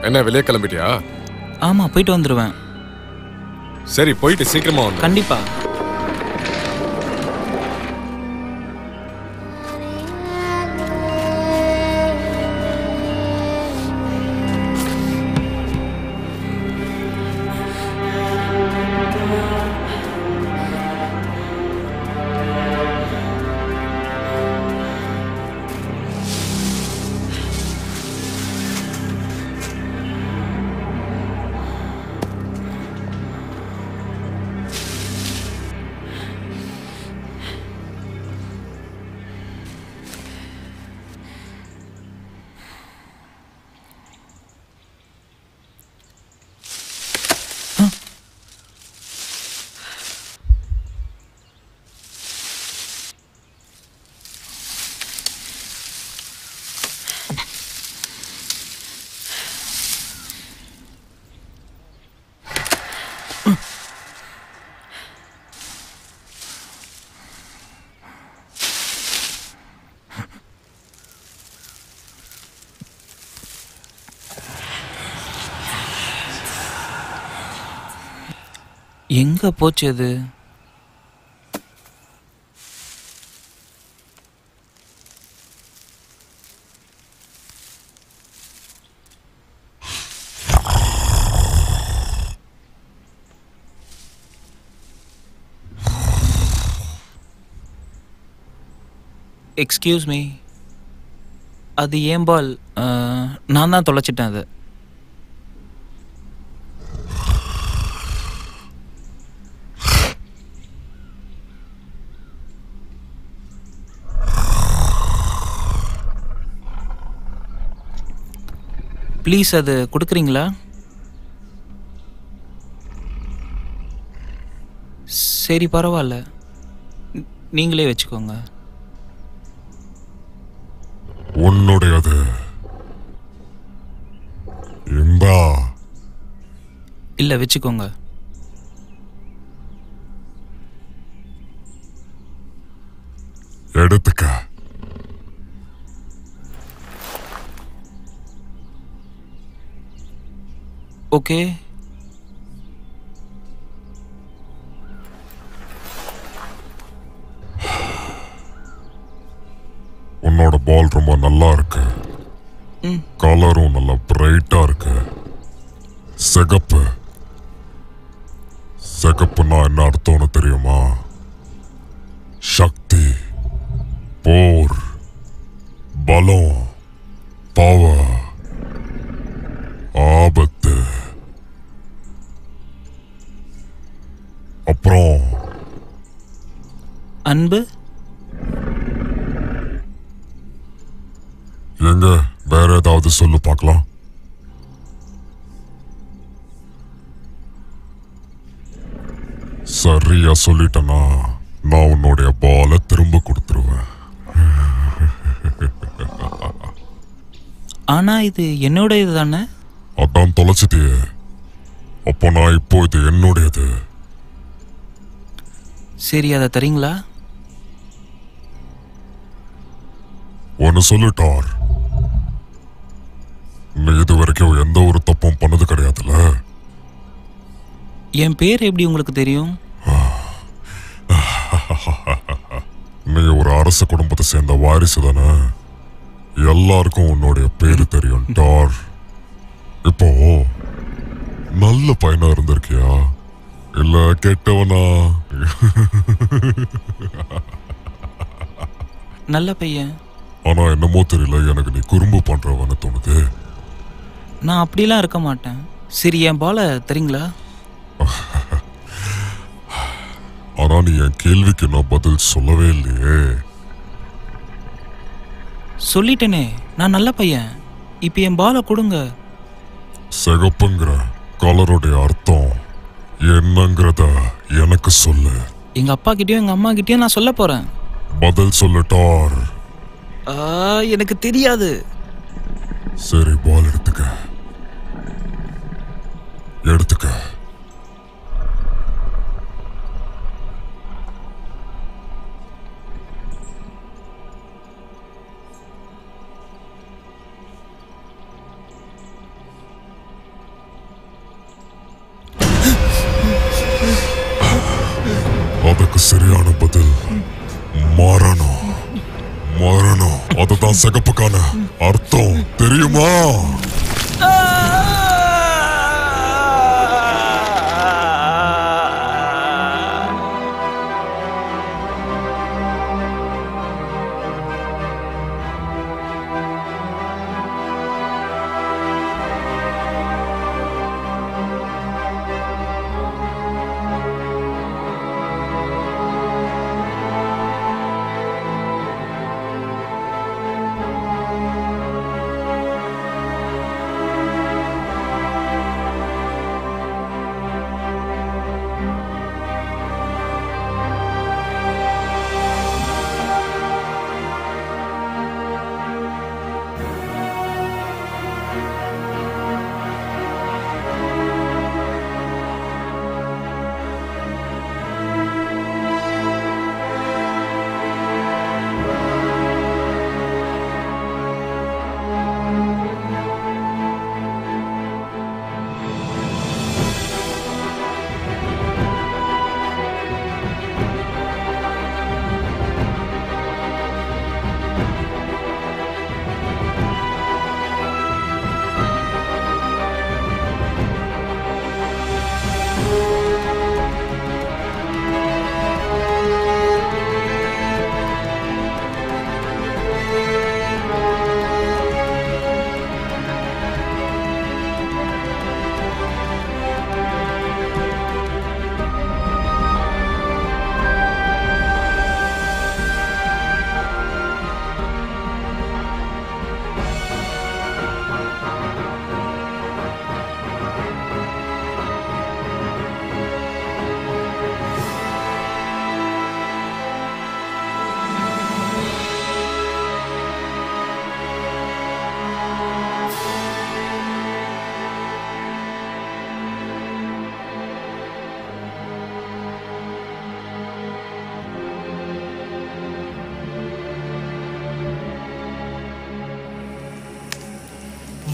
என்ன வெளியே கிளம்பிட்டியா? ஆமா, போயிட்டு வந்துருவேன். சரி, போயிட்டு சீக்கிரமா வந்து. கண்டிப்பா. எங்க போச்சு அது? எக்ஸ்கியூஸ் மீ, அது ஏன் பால்? நான் தான் தொலைச்சிட்டேன் அது. ப்ளீஸ் அது கொடுக்குறீங்களா? சரி, பரவாயில்ல, நீங்களே வச்சுக்கோங்க. உன்னுடையது. இந்தா. இல்லை, வச்சுக்கோங்க. எடுத்துக்க. ஓகே. உன்னோட பால் ரொம்ப நல்லா இருக்கு. கலரும் நல்லா பிரைட்டா இருக்கு. சிகப்பு. சிகப்புன்னா என்ன அர்த்தம்னு தெரியுமா? சக்தி, போர், பலம், பவர், ஆபத்து. அப்புறம் அன்பு. எங்க வேற ஏதாவது சொல்லு பார்க்கலாம். சரியா சொல்லிட்டேன்னா நான் உன்னுடைய பாலை திரும்ப கொடுத்துருவேன். ஆனா இது என்னோட இது தானே? அதான் தொலைச்சிட்டியே. அப்போ நான் இப்போ இது என்னுடையது. சரி, அதை தரீங்களா? ஒன்னு சொல்லிட்டார். நீ இது வரைக்கும் எந்த ஒரு தப்பும் பண்ணது கிடையாதுல்ல? என் பேர் எப்படி உங்களுக்கு தெரியும்? நீ ஒரு அரச குடும்பத்தை சேர்ந்த வாரிசு தானே. எல்லாருக்கும் உன்னுடைய பேரு தெரியும் டார். இப்போ நல்ல பையனா இருந்திருக்கியா இல்ல கெட்டவனா? நல்ல பையன். ஆனா என்னமோ தெரியல, எனக்கு நீ குறும்பு பண்றவன்னு தோணுது. நான் அப்படிலாம் இருக்க மாட்டேன். சரி, என் பாலை தரீங்களா? ஆனா நீ என் கேள்விக்கு நான் பதில் சொல்லவே இல்லையே. சொல்லிட்டேனே, நான் நல்ல பையன். இப்ப என் பாலை கொடுங்க. சிகப்புங்கிற கலருடைய அர்த்தம் என்னங்கிறத எனக்கு சொல்லு. எங்க அப்பா கிட்டயும் எங்க அம்மா கிட்டயும் நான் சொல்ல போறேன். பதில் சொல்லிட்டார். எனக்கு தெரியாது. சரி, பால் எடுத்துக்க. எடுத்துக்க. அதுக்கு சரியான பதில் மரணம். மரணம், அதுதான் சிகப்புக்கான அர்த்தம், தெரியுமா?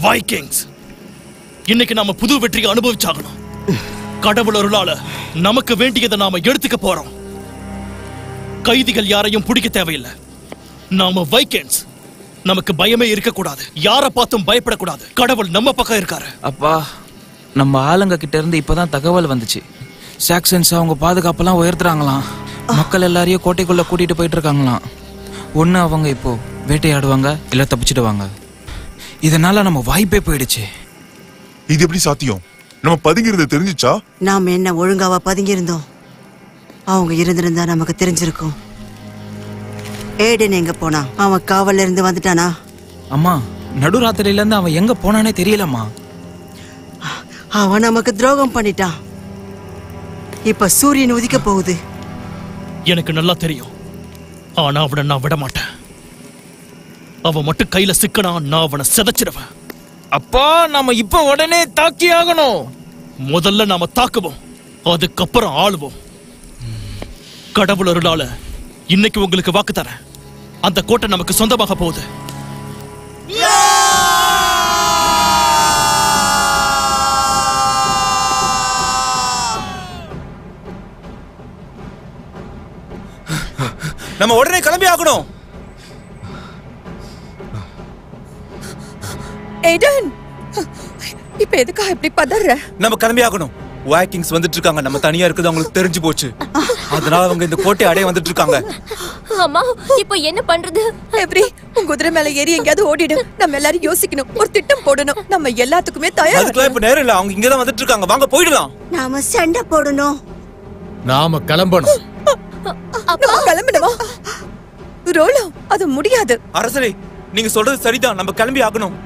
வைக்கிங்ஸ், இன்னைக்கு நாம புது வெற்றியை அனுபவிச்சாகணும். கடவுள் அருளால நமக்கு வேண்டியதை நாம எடுத்துக்க போறோம். கைதிகள் யாரையும் பிடிக்க தேவையில்லை. நாம வைக்கிங்ஸ், நமக்கு பயமே இருக்கக்கூடாது. யாரை பார்த்தும் பயப்படக்கூடாது. கடவுள் நம்ம பக்கம் இருக்காரு. அப்பா, நம்ம ஆளுங்க கிட்ட இருந்து இப்பதான் தகவல் வந்துச்சு. சாக்சன்ஸ் அவங்க பாதுகாப்பெல்லாம் உயர்த்துறாங்களாம். மக்கள் எல்லாரையும் கோட்டைக்குள்ள கூட்டிட்டு போயிட்டு இருக்காங்களாம். ஒண்ணு அவங்க இப்போ வேட்டையாடுவாங்க, இல்ல தப்பிச்சிடுவாங்க. இதனால நம்ம வாய்ப்பே போயிடுச்சு. இது எப்படி சாத்தியம்? நம்ம பதுங்கிறது தெரிஞ்சுச்சா? நாம என்ன ஒழுங்காவா பதுங்கி இருந்தோம்? அவங்க இருந்திருந்தா நமக்கு தெரிஞ்சிருக்கும். ஏடன் எங்க போனா? அவன் காவல்ல இருந்து வந்துட்டானா? அம்மா, நடுராத்திரியில இருந்து அவன் எங்க போனானே தெரியலம்மா. அவன் நமக்கு துரோகம் பண்ணிட்டான். இப்ப சூரியன் உதிக்க போகுது. எனக்கு நல்லா தெரியும். ஆனா அவனை நான் விட மாட்டேன். அவன் மட்டும் கையில சிக்கனா நான் அவனை சிதைச்சிடுவேன். அப்பா, நாம இப்ப உடனே தாக்கி ஆகணும். முதல்ல நாம தாக்குவோம், அதுக்கப்புறம் ஆளுவோம். கடவுள் அருளால இன்னைக்கு உங்களுக்கு வாக்கு தரேன், அந்த கோட்டை நமக்கு சொந்தமாக போகுது. நம்ம உடனே கிளம்பி ஆகணும். ஏடன், இப்ப எதுக்கா இப்படி பதற? நம்ம கிளம்பி ஆகணும். வைக்கிங்ஸ் வந்துட்டு இருக்காங்க. நம்ம தனியா இருக்குது அவங்களுக்கு தெரிஞ்சு போச்சு. அதனால அவங்க இந்த கோட்டை அடைய வந்துட்டு இருக்காங்க. அம்மா, இப்போ என்ன பண்றது? எவ்ரி, உன் குதிரை மேல ஏறி எங்கயாவது ஓடிடு. நம்ம எல்லாரும் யோசிக்கணும், ஒரு திட்டம் போடணும். நம்ம எல்லாத்துக்குமே தயாரா அதுக்குலாம் இப்ப நேரம் இல்ல. அவங்க இங்கதான் வந்துட்டு இருக்காங்க. வாங்க போயிடலாம். நாம சண்டை போடணும். நாம கிளம்பணும். நம்ம கிளம்பணுமா? ரோலோ, அது முடியாது. அரசரே, நீங்க சொல்றது சரிதான். நம்ம கிளம்பி ஆகணும்.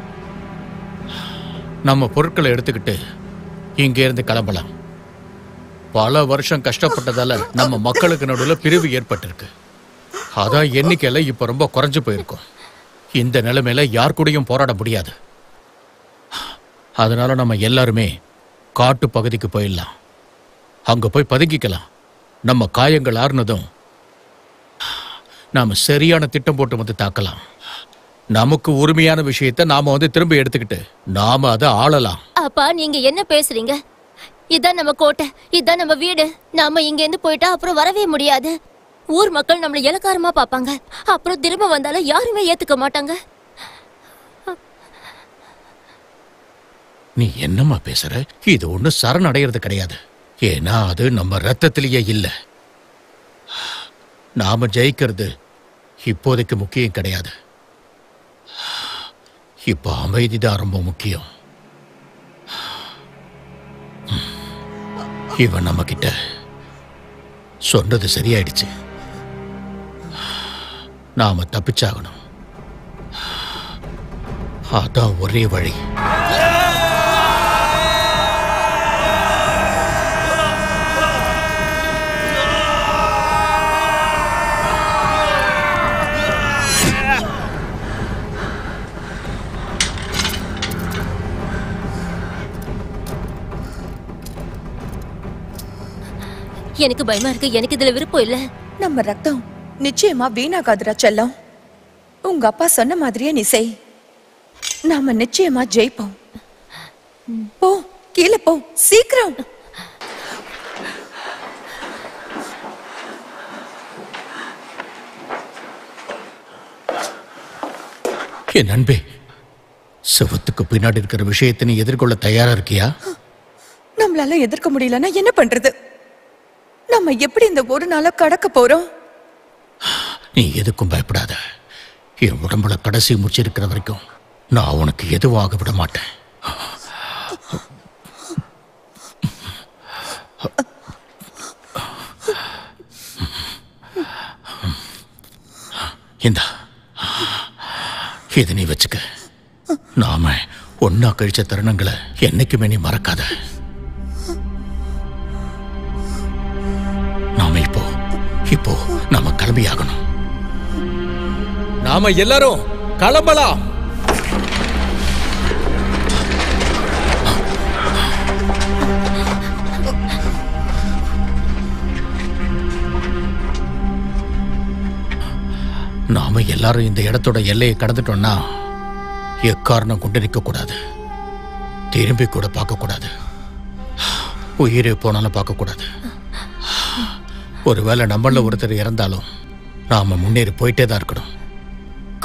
நம்ம பொருட்களை எடுத்துக்கிட்டு இங்க இருந்து கிளம்பலாம். பல வருஷம் கஷ்டப்பட்டதால நம்ம மக்களுக்கு நடுவில் பிரிவு ஏற்பட்டிருக்கு. அதான் எண்ணிக்கையில இப்ப ரொம்ப குறைஞ்சு போயிருக்கும். இந்த நிலைமையில யார் கூடயும் போராட முடியாது. அதனால நம்ம எல்லாருமே காட்டு பகுதிக்கு போயிடலாம். அங்க போய் பதுங்கிக்கலாம். நம்ம காயங்கள் ஆறுனதும் நாம சரியான திட்டம் போட்டு வந்து தாக்கலாம். நமக்கு உரிமையான விஷயத்தை நாம வந்து திரும்ப எடுத்துக்கிட்டு நாம அதை ஆளலாம். அப்பா, நீங்க என்ன பேசுறீங்க? இதான் நம்ம கோட்டை, இதான் நம்ம வீடு. நாம இங்க இருந்து போயிட்டா அப்புறம் வரவே முடியாது. ஊர் மக்கள் நம்மள இலக்காரமா பாப்பாங்க. அப்புறம் திரும்ப வந்தாலும் யாருமே ஏத்துக்க மாட்டாங்க. நீ என்னம்மா பேசுற? இது ஒண்ணு சரணடைகிறது கிடையாது. ஏன்னா அது நம்ம ரத்தத்திலேயே இல்ல. நாம ஜெயிக்கிறது இப்போதைக்கு முக்கியம் கிடையாது. இப்ப அமைதிதான் ரொம்ப முக்கியம். இவன் நம்ம கிட்ட சொன்னது சரியாயிடுச்சு. நாம தப்பிச்சாகணும். அதான் ஒரே வழி. எனக்கு பயமா இருக்கு. எனக்கு இதுல விருப்பம் இல்ல. நம்ம ரத்தம் நிச்சயமா வீணாகாதுடா செல்லம். உங்க அப்பா சொன்ன மாதிரியே நீ செய். நாம நிச்சயமா ஜெயிப்போம். போ, கீழே போ, சீக்கிரம். என் அன்பே, சிவத்துக்கு பின்னாடி இருக்கிற விஷயத்தை நீ எதிர்கொள்ள தயாரா இருக்கியா? நம்மளால எதிர்க்க முடியலன்னா என்ன பண்றது? நம்ம எப்படி இந்த ஒரு நாள கடக்க போறோம்? நீ எதுக்கும் பயப்படாத. என் உடம்புல கடைசி மூச்சு இருக்கிற வரைக்கும் நான் உனக்கு எதுவாக விட மாட்டேன். இந்தா, இதை நீ வச்சுக்க. நாம ஒன்னா கழிச்ச தருணங்களை என்னைக்குமே நீ மறக்காத. நாம இப்போ நாம கிளம்பி ஆகணும். நாம எல்லாரும் கிளம்பலாம். நாம எல்லாரும் இந்த இடத்தோட எல்லையை கடந்துட்டோம்னா எக்காரணம் கொண்டு நிற்க கூடாது. திரும்பி கூட பார்க்க கூடாது. உயிரே போனாலும் பார்க்க கூடாது. ஒருவேளை நம்மள ஒருத்தர் இறந்தாலும் நாம முன்னேறி போயிட்டே தான் இருக்கணும்.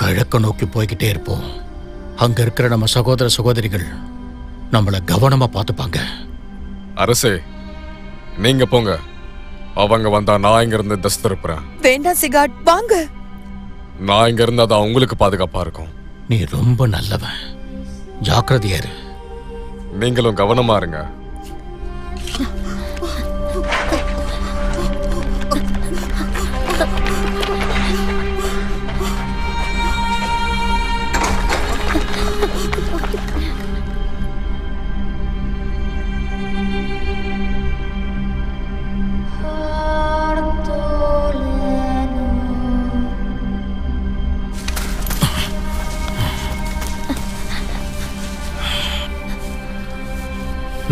கிழக்க நோக்கி போய்கிட்டே இருப்போம். அங்க இருக்கிற நம்ம சகோதர சகோதரிகள் நம்மள கவனமா பார்த்துப்பாங்க. அரசே, நீங்க போங்க. அவங்க வந்தா நான் இங்க இருந்து தஸ்து இருப்பேன். வேண்டாம் சிகாட், வாங்க. நான் இங்க இருந்தா தான் உங்களுக்கு பாதுகாப்பா இருக்கும். நீ ரொம்ப நல்லவன். ஜாக்கிரதையா இரு. நீங்களும் கவனமா இருங்க.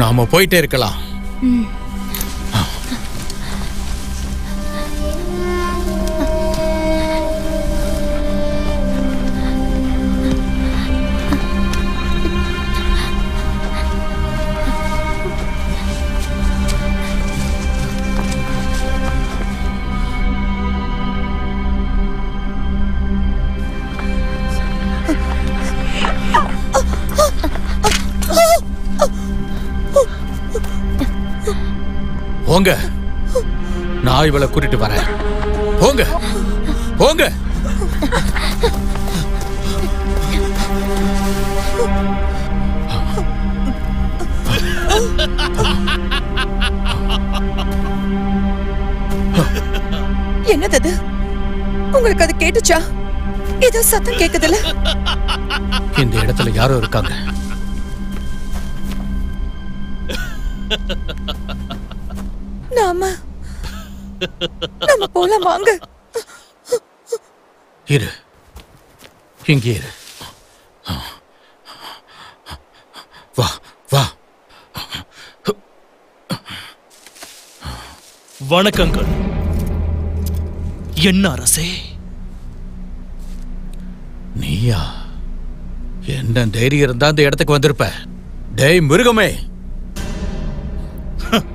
நாம போயிட்டே இருக்கலாம். போங்க, நான் இவளை கூட்டிட்டு வரேன். போங்க போங்க. என்னது? உங்களுக்கு அது கேட்டுச்சா? ஏதோ சத்தம் கேக்குதுல? இந்த இடத்துல யாரோ இருக்காங்க. நாம போலாம், வாங்க. இரு, இங்கே இரு. வா வா. வணக்கங்கள். என்ன அரசே? நீயா? என்ன தைரியம் இருந்தா அந்த இடத்துக்கு வந்திருப்ப? டேய் மிருகமே!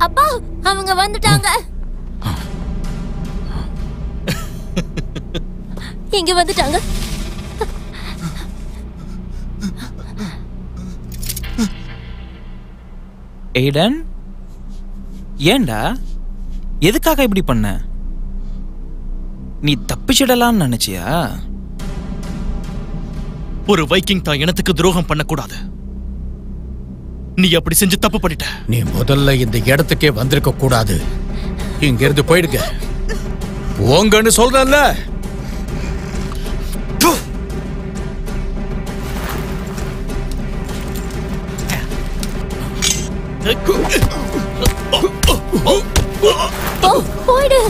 அப்பா அவங்க வந்துட்டாங்க. இங்க வந்துட்டாங்க. எய்டன், ஏண்டா எதுக்காக இப்படி பண்ண? நீ தப்பிச்சிடலான்னு நினைச்சியா? ஒரு வைக்கிங் தான் இனத்துக்கு துரோகம் பண்ணக்கூடாது. நீ அப்படி செஞ்சு தப்பு பண்ணிட்ட. நீ முதல்ல இந்த இடத்துக்கே வந்திருக்க கூடாது. இங்க இருந்து போயிடுங்க. போங்கன்னு சொல்றல்ல. போயிடு.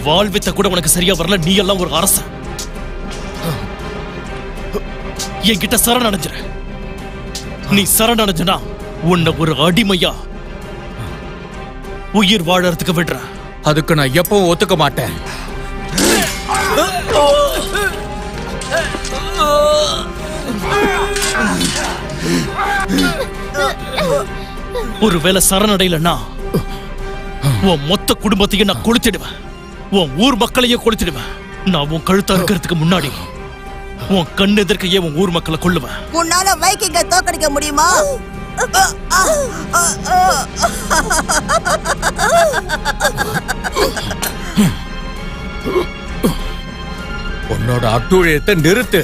வாழ்வித்த கூட உனக்கு சரியா வரல. நீ எல்லாம் ஒரு அரசன். என்கிட்ட சரணடைஞ்சிர. நீ சரணடைஞ்சனா உன்னை ஒரு அடிமையா உயிர் வாழறதுக்கு விடுற. அதுக்கு நான் எப்பவும் ஒத்துக்க மாட்டேன். ஒருவேளை சரணடையிலன்னா உன் மொத்த குடும்பத்தையும் நான் கொளுத்திடுவேன். உன் ஊர் மக்களையும் கொளுத்திடுவேன். நான் உன் கழுத்தா இருக்கிறதுக்கு முன்னாடி உன் கண் எதிர்க்கையே உன் ஊர் மக்களை கொல்லுவேன். உன்னால வைக்கிங்க தோக்கடிக்க முடியுமா? உன்னோட அட்டூழியத்தை நிறுத்து.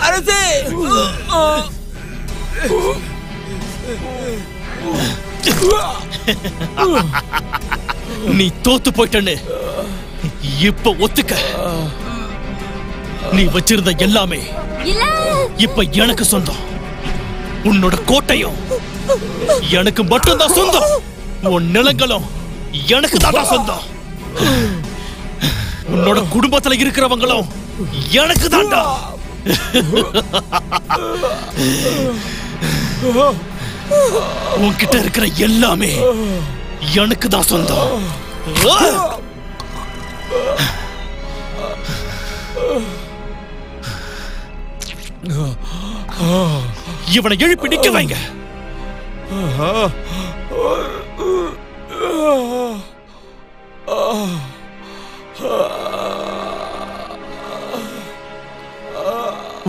அரசே, நீ தோத்து போயிட்டன்னு இப்ப ஒத்துக்க. நீ வச்சிருந்த எல்லாமே இப்ப எனக்கு சொந்தம். உன்னோட கோட்டையும் எனக்கு மட்டும்தான் சொந்தம். உன் நிலங்களும் எனக்கு தான் சொந்தம். உன்னோட குடும்பத்துல இருக்கிறவங்களும் எனக்கு தான்டா. உன்கிட்ட இருக்கிற எல்லாமே எனக்கு தான் சொந்தம். இவனை எழுப்பி நிக்க வைங்க.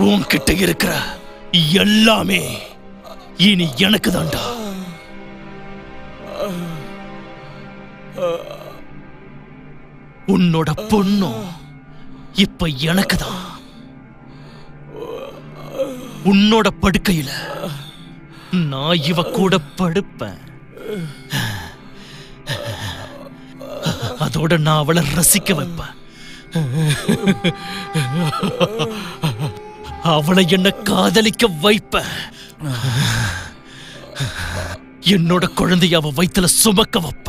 உன்கிட்ட இருக்கிற எல்லாமே இனி எனக்கு தான்டா. உன்னோட பொண்ணும் இப்ப எனக்கு தான். உன்னோட படுக்கையில நான் இவ கூட படுப்பேன். அதோட நான் அவளை ரசிக்க வைப்பேன். அவளை என்ன காதலிக்க வைப்பேன். என்னோட குழந்தைய அவ வயித்துல சுமக்க வைப்ப.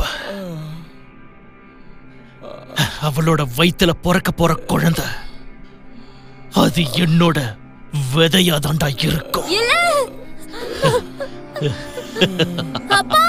அவளோட வயித்துல பிறக்க போற குழந்தை அது என்னோட விதையாதாண்டா இருக்கும். அப்பா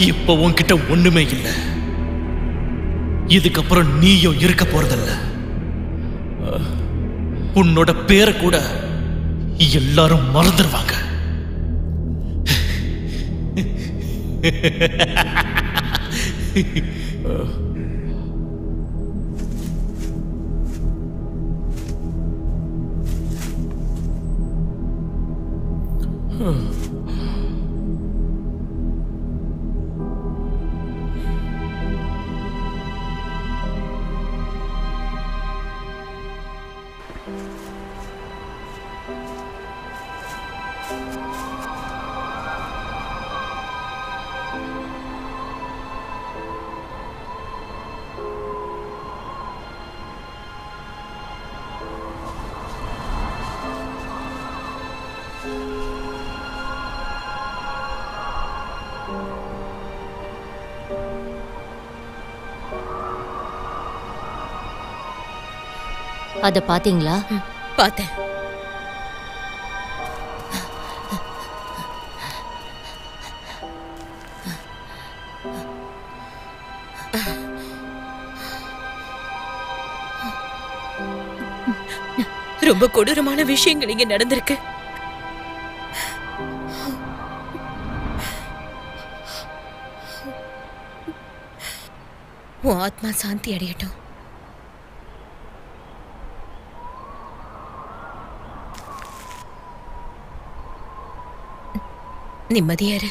இப்ப உன்கிட்ட ஒண்ணுமே இல்ல. இதுக்கப்புறம் நீயும் இருக்க போறதில்ல. உன்னோட பேரை கூட எல்லாரும் மறந்துடுவாங்க. அத பாத்தீங்களா? பார்த்தேன். ரொம்ப கொடூரமான விஷயங்கள் இங்க நடந்திருக்கு. உன் ஆத்மா சாந்தி அடையட்டும். நிம்மதியாரு.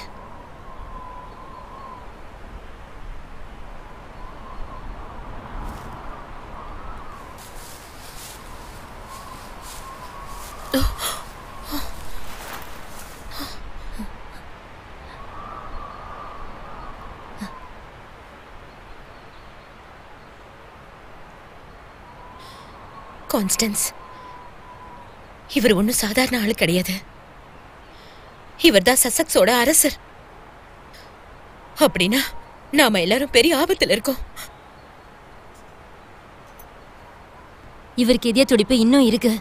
கான்ஸ்டன்ஸ், இவர் ஒன்னும் சாதாரண ஆளு கிடையாது. இவர்தான் சசக்ஸோட அரசர். அப்படின்னா நாம எல்லாரும் பெரிய ஆபத்துல இருக்கோம். இவருக்கு இதய துடிப்பு இன்னும் இருக்கு.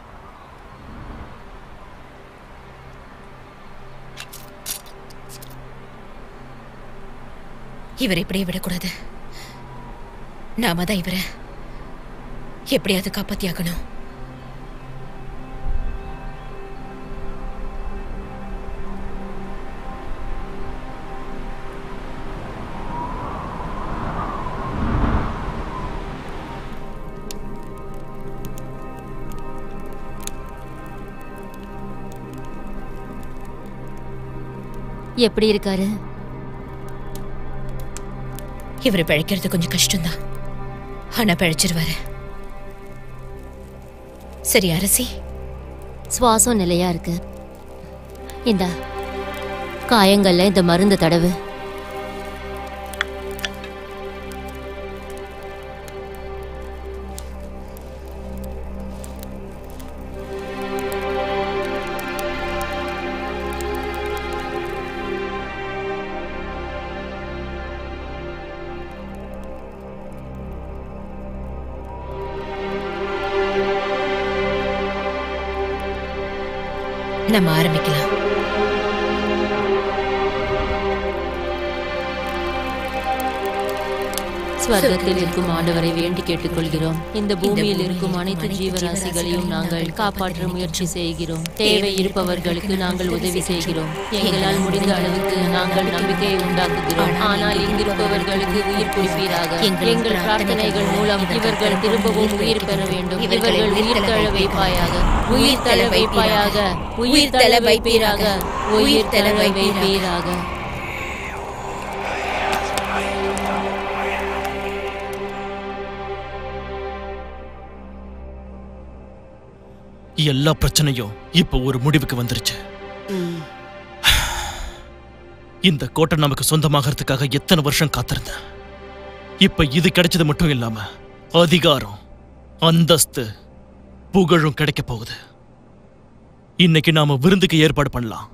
இவரை இப்படியே விடக்கூடாது. நாம தான் இவரை எப்படியாவது காப்பாத்தியாகணும். எப்படி இருக்காரு? இவரு பிழைக்கிறது கொஞ்சம் கஷ்டம்தான், ஆனா பிழைச்சிருவாரு. சரி அரசி, சுவாசம் நிலையா இருக்கு. இந்த காயங்கள்ல இந்த மருந்து தடவு. நம்ம ஆரம்பிக்கலாம். ஸ்வர்க்கத்தில் இருக்கும் ஆண்டவரை வேண்டி கேட்டுக்கொள்கிறோம். இந்த பூமியில் இருக்கும் அனைத்து ஜீவராசிகளையும் நாங்கள் காப்பாற்ற முயற்சி செய்கிறோம். தேவை இருப்பவர்களுக்கு நாங்கள் உதவி செய்கிறோம். எங்களால் முடிந்த அளவுக்கு நாங்கள் நம்பிக்கையை உண்டாக்குகிறோம். ஆனால் இங்கிருப்பவர்களுக்கு உயிர் கொடுப்பீராக. எங்கள் பிரார்த்தனைகள் மூலம் இவர்கள் திரும்பவும் உயிர் பெற வேண்டும். இவர்கள் உயிர் தழ வைப்பாயாக, உயிர் தழ வைப்பாயாக, உயிர் தழ வைப்பீராக, உயிர் தழ வைப்பீராக. எல்லா பிரச்சனையும் இப்ப ஒரு முடிவுக்கு வந்துருச்சு. இந்த கோட்டை நமக்கு சொந்தமாகறதுக்காக எத்தனை வருஷம் காத்திருந்தேன். இப்ப இது கிடைச்சது மட்டும் இல்லாம அதிகாரம், அந்தஸ்து, புகழும் கிடைக்க போகுது. இன்னைக்கு நாம விருந்துக்கு ஏற்பாடு பண்ணலாம்.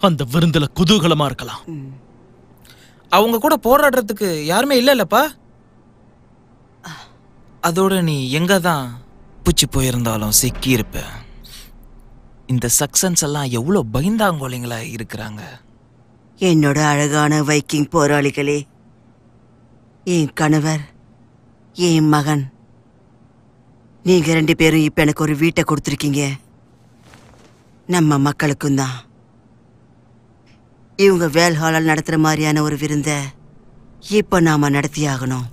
அந்த விருந்துல குதூகலமா இருக்கலாம். அவங்க கூட போராடுறதுக்கு யாருமே இல்லப்பா. அதோட நீ எங்கதான் பூச்சி போயிருந்தாலும் சிக்கி இருப்ப. இந்த சக்சன்ஸ் எல்லாம் எவ்வளவு பயந்தாங்கோலிங்களா இருக்கிறாங்க. என்னோட அழகான வைக்கிங் போராளிகளே, என் கணவர், என் மகன், நீங்க 2 பேரும் இப்ப எனக்கு ஒரு வீட்டை கொடுத்துருக்கீங்க. நம்ம மக்களுக்கும் தான். இவங்க வேல்ஹாலால் நடத்துற மாதிரியான ஒரு விருந்தை இப்ப நாம நடத்தியாகணும்.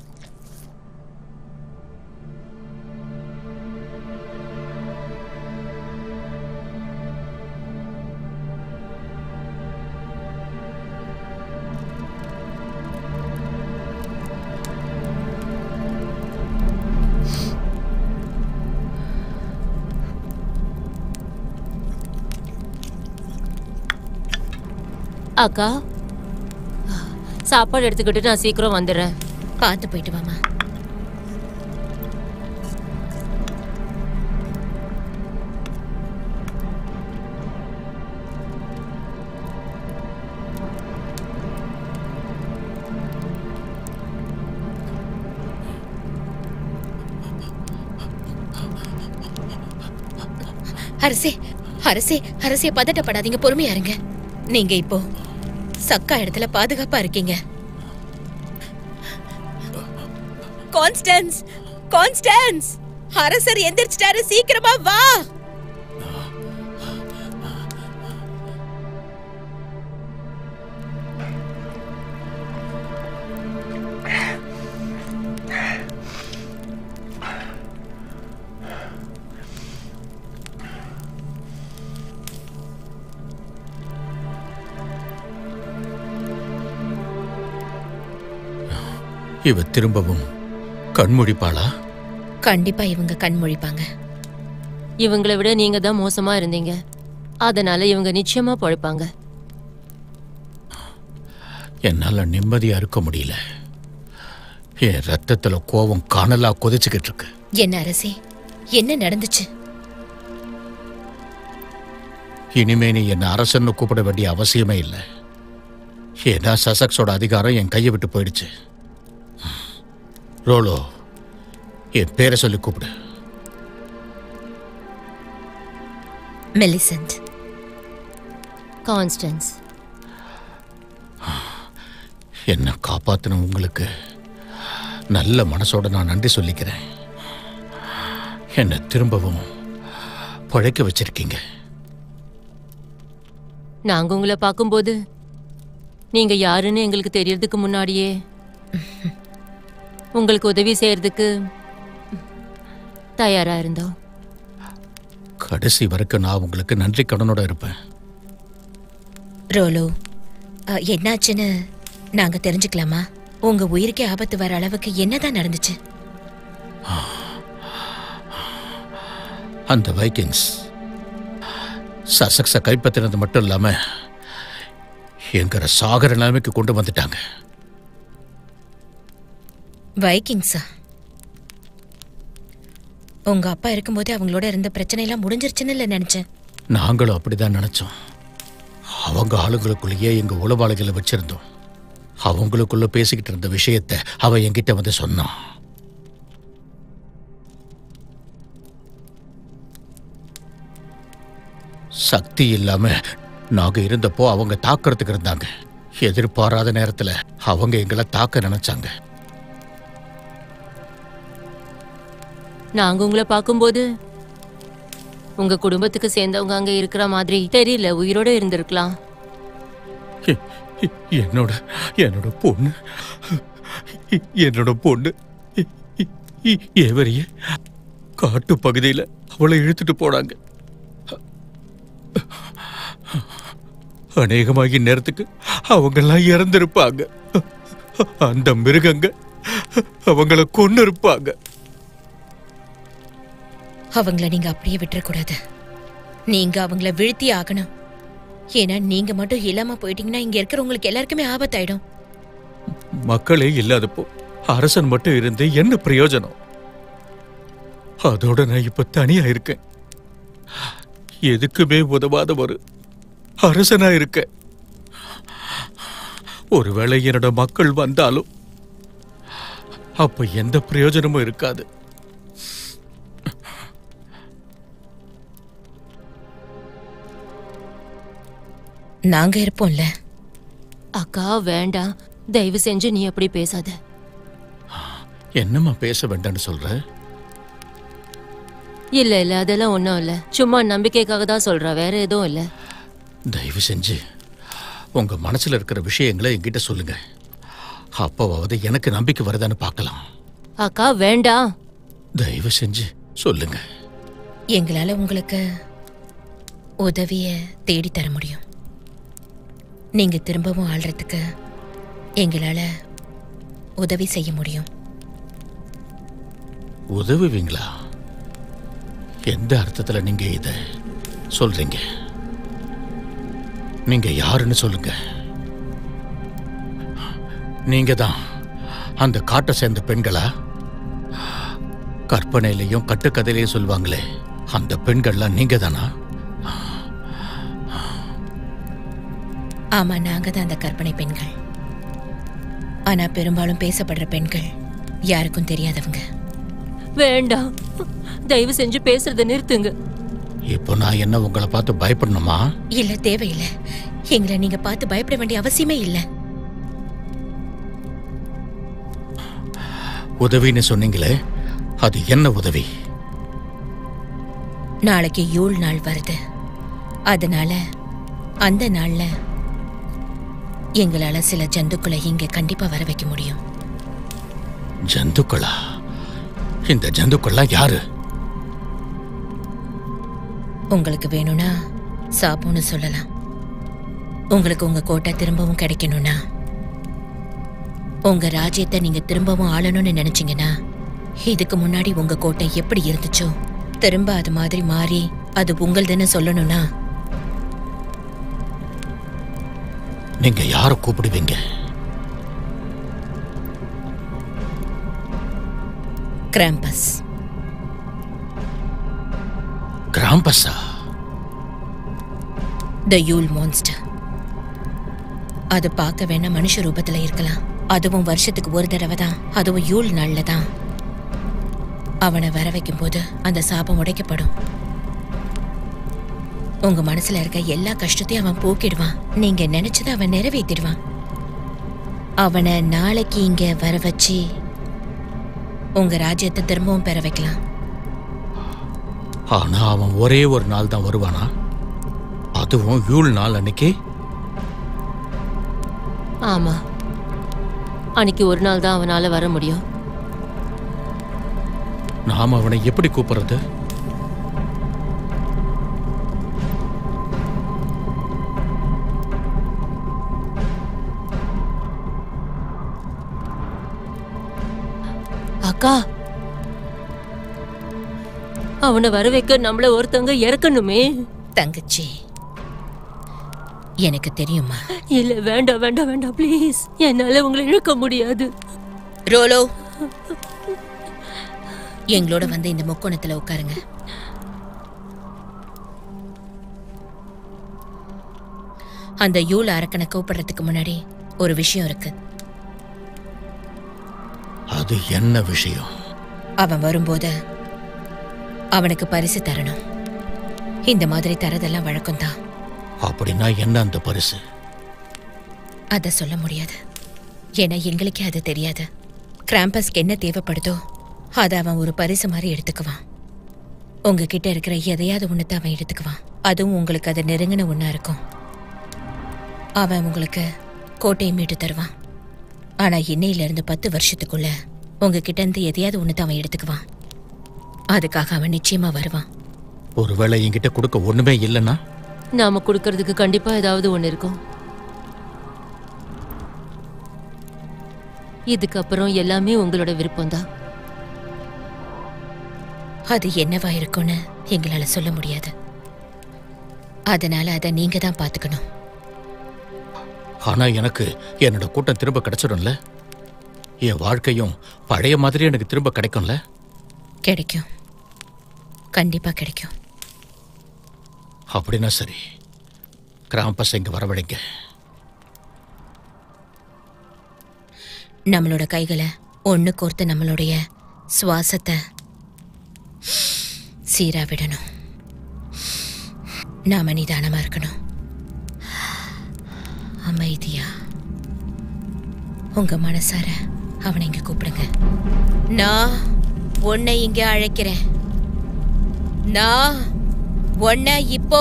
அக்கா, சாப்பாடு எடுத்துக்கிட்டு நான் சீக்கிரம் வந்துடுறேன். பார்த்து போயிட்டு வாமா. அரசே, அரசே, அரசே, பதட்டப்படாதீங்க, பொறுமையா இருங்க. நீங்க இப்போ சக்கா இடத்துல பாதுகாப்பா இருக்கீங்க. கான்ஸ்டன்ஸ், கான்ஸ்டன்ஸ், அரசர் எந்திரிச்சிட்டாரு, சீக்கிரமா வா. இவ திரும்பவும் கண்முழிப்பாளா? கண்டிப்பா இவங்க கண்முழிப்பாங்க. இவங்களை விட நீங்க தான் மோசமா இருந்தீங்க. அதனால இவங்க நிச்சயமா பழைப்பாங்க. என்னால நிம்மதியா இருக்க முடியல. என் ரத்தத்துல கோபம் காணலா கொதிச்சுக்கிட்டு இருக்கு. என்ன அரசே, என்ன நடந்துச்சு? இனிமே நீ என்ன அரசன்னு கூப்பிட வேண்டிய அவசியமே இல்லை. ஏன்னா சசக்ஸோட அதிகாரம் என் கையை விட்டு போயிடுச்சு. ரோலோ, என் பேரை சொல்லி கூப்பிடு. மெலிசன்ட். கான்ஸ்டன்ஸ். என்ன காப்பாத்தின உங்களுக்கு நல்ல மனசோட நான் நன்றி சொல்லிக்கிறேன். என்னை திரும்பவும் பழைக்க வச்சிருக்கீங்க. நாங்க உங்களை பார்க்கும்போது நீங்க யாருன்னு எங்களுக்கு தெரியறதுக்கு முன்னாடியே உங்களுக்கு உதவி செய்யறதுக்கு தயாரா இருந்தோம். கடைசி வரைக்கும் நான் உங்களுக்கு நன்றி கடனோட இருப்பேன். ரோலோ, என்னாச்சுன்னு நாங்க தெரிஞ்சுக்கலாமா? உங்க உயிருக்கே ஆபத்து வர அளவுக்கு என்னதான் நடந்துச்சு? அந்த வைக்கிங்ஸ் சசக்ஸை கைப்பற்றினது மட்டும் இல்லாம எங்கிற சாகர நிலைமைக்கு கொண்டு வந்துட்டாங்க. வைக்கிங்ஸா? உங்க அப்பா இருக்கும்போது அவங்களோட இருந்த பிரச்சனை எல்லாம் முடிஞ்சிருச்சுன்னு இல்ல நினைச்சேன். நாங்களும் அப்படிதான் நினைச்சோம். அவங்க ஆளுங்களுக்குள்ளேயே எங்க உளவாளிகளை வச்சிருந்தோம். அவங்களுக்குள்ள பேசிக்கிட்டு இருந்த விஷயத்தை அவ என்கிட்ட வந்து சொன்னான். சக்தி இல்லாம நாங்க இருந்தப்போ அவங்க தாக்குறதுக்கு இருந்தாங்க. எதிர்பாராத நேரத்துல அவங்க எங்களை தாக்க நினைச்சாங்க. நாங்க உங்களை பார்க்கும்போது உங்க குடும்பத்துக்கு சேர்ந்தவங்க அங்க இருக்கிற மாதிரி தெரியல. உயிரோட இருந்திருக்கலாம். என்னோட பொண்ணு ஏவரிய காட்டு பகுதியில் அவளை இழுத்துட்டு போனாங்க. அநேகமாகி நேரத்துக்கு அவங்கெல்லாம் இறந்திருப்பாங்க. அந்த மிருகங்க அவங்கள கொன்னு இருப்பாங்க. அவங்கள நீங்க அப்படியே விட்டுறக்கூடாது. நீங்க அவங்கள வீழ்த்தி ஆகணும். ஏன்னா நீங்க மட்டும் இல்லாம போயிட்டீங்கன்னா இங்க இருக்கிறவங்களுக்கு எல்லாருக்குமே ஆபத்தாயிடும். மக்களே இல்லாதப்போ அரசன் மட்டும் இருந்து என்ன பிரயோஜனம்? அதோட நான் இப்ப தனியா இருக்கேன். எதுக்குமே உதவாத ஒரு அரசனா இருக்க. ஒருவேளை என்னோட மக்கள் வந்தாலும் அப்ப எந்த பிரயோஜனமும் இருக்காது. நாங்க இருப்போம்ல. அக்கா வேண்டாம், தயவு செஞ்சு நீ அப்படி பேசாத. என்னம்மா பேச வேண்டாம்னு சொல்ற? இல்ல இல்ல, அதெல்லாம் ஒண்ணும் இல்ல. சும்மா நம்பிக்கைக்காக தான் சொல்ற, வேற எதுவும் இல்ல. தயவு செஞ்சு உங்க மனசுல இருக்கிற விஷயங்களை என்கிட்ட சொல்லுங்க. அப்பவாவது எனக்கு நம்பிக்கை வருதான்னு பார்க்கலாம். அக்கா வேண்டாம், தயவு செஞ்சு சொல்லுங்க. எங்களால உங்களுக்கு உதவிய தேடி தர முடியும். நீங்க திரும்பவும் ஆள்றதுக்கு எங்களால உதவி செய்ய முடியும். உதவுவீங்களா? எந்த அர்த்தத்துல நீங்க இத சொல்றீங்க? நீங்க யாருன்னு சொல்லுங்க. நீங்க தான் அந்த காட்டை சேர்ந்த பெண்களா? கற்பனையிலையும் கட்டுக்கதையிலையும் சொல்லுவாங்களே, அந்த பெண்கள்லாம் நீங்க தானா? ஆமா, நாங்க தான் அந்த கற்பனை பெண்கள். ஆனா பெரும்பாலும் பேசப்படுற பெண்கள் யாருக்கும் தெரியாதவங்க. வேண்டாம், தயவு செஞ்சு பேசுறத நிறுத்துங்க. இப்போ நான் என்ன உங்களை பார்த்து பயப்படணுமா? இல்ல, தேவையில்லை. எங்களை நீங்க பார்த்து பயப்பட வேண்டிய அவசியமே இல்ல. உதவின்னு சொன்னீங்களே, அது என்ன உதவி? நாளைக்கு யூல் நாள் வருது. அதனால அந்த நாள்ல எங்களால சில ஜந்துக்களை இங்க கண்டிப்பா வர வைக்க முடியும். ஜந்துக்களா? இந்த ஜந்துக்கள்லாம் யாரு? உங்களுக்கு வேணும்னா சாப்புன்னு சொல்லலாம். உங்களுக்கு உங்க கோட்டை திரும்பவும் கிடைக்கணும்னா, உங்க ராஜ்யத்தை நீங்க திரும்பவும் ஆளணும்னு நினைச்சீங்கன்னா, இதுக்கு முன்னாடி உங்க கோட்டை எப்படி இருந்துச்சோ திரும்ப அது மாதிரி மாறி அது உங்களுதுன்னு சொல்லணும்னா, நீங்க யார கூப்பிடுவீங்க? கிராம்பஸ். கிராம்பஸா? த யூல் மான்ஸ்டர். அது பார்க்க வேணா மனுஷ ரூபத்துல இருக்கலாம். அதுவும் வருஷத்துக்கு ஒரு தடவை தான், அதுவும் யூல் நாள்ல தான் அவனை வர வைக்கும் போது அந்த சாபம் உடைக்கப்படும். உங்க மனசுல இருக்க எல்லா கஷ்டத்தையும் அவன் போக்கிடுவான். நீங்க நினைச்சதை அவன் நிறைவேற்றிடுவான். அவனை நாளைக்கு இங்க வர வச்சு உங்க ராஜ்யத்தை திரும்பவும் பெற வைக்கலாம். ஆனா அவன் ஒரே ஒரு நாள் தான் வருவானா? அதுவும் யூல் நாள் அன்னைக்கு? ஆமா, அன்னைக்கு ஒரு நாள் தான் அவனால வர முடியும். நாம அவனை எப்படி கூப்பிடுறது? அக்கா, அவனை வர வைக்க நம்மள ஒருத்தங்க இறக்கணுமே. தங்கச்சி, எனக்கு தெரியுமா? இல்ல, வேண்டாம் வேண்டாம் வேண்டாம், ப்ளீஸ். என்னால உங்களை இழுக்க முடியாது. ரோலோ, எங்களோட வந்து இந்த முக்கோணத்துல உட்காருங்க. அந்த யூல அரக்கனை கூப்பிடுறதுக்கு முன்னாடி ஒரு விஷயம் இருக்கு. அது என்ன விஷயம்? அவன் வரும்போது அவனுக்கு பரிசு தரணும். இந்த மாதிரி தரதெல்லாம் வழக்கம்தான். அப்படின்னா என்ன அந்த பரிசு? அத சொல்ல முடியாது. ஏன்னா எங்களுக்கே அது தெரியாது. கிராம்பஸ்க்கு என்ன தேவைப்படுதோ அதை அவன் ஒரு பரிசு மாதிரி எடுத்துக்குவான். உங்ககிட்ட இருக்கிற எதையாவது ஒண்ணுத்தை அவன் எடுத்துக்குவான். அதுவும் உங்களுக்கு அது நெருங்கின ஒண்ணா இருக்கும். அவன் உங்களுக்கு கோட்டையை மீட்டு தருவான். ஆனா இன்னையில இருந்து 10 வருஷத்துக்குள்ள உங்ககிட்ட இருந்து எதையாவது ஒண்ணுத்தை அவன் எடுத்துக்குவான். அதுக்காக அவன் நிச்சயமா வருவான். ஒருவேளை என்கிட்ட கொடுக்க ஒண்ணுமே இல்லைன்னா? நாம கொடுக்கறதுக்கு கண்டிப்பா ஏதாவது ஒண்ணு இருக்கும். இதுக்கப்புறம் எல்லாமே உங்களோட விருப்பம்தான். அது என்னவா இருக்கும்னு எங்களால சொல்ல முடியாது. அதனால அதை நீங்க தான் பாத்துக்கணும். ஆனா எனக்கு என்னோட கூட்டம் திரும்ப கிடைச்சிடும்ல? என் வாழ்க்கையும் பழைய மாதிரி எனக்கு திரும்ப கிடைக்கும்ல? கிடைக்கும், கண்டிப்பா கிடைக்கும். அப்படின்னா சரி, கிராம்பஸ் இங்க வரவழைங்க. நம்மளோட கைகளை ஒண்ணு கோர்த்து நம்மளுடைய சுவாசத்தை சீரா விடணும். நாம நிதானமா இருக்கணும், அமைதியா. உங்க மனசார அவனை இங்க கூப்பிடுங்க. நான் உன்னை இங்க அழைக்கிறேன். நான் உன்னை இப்போ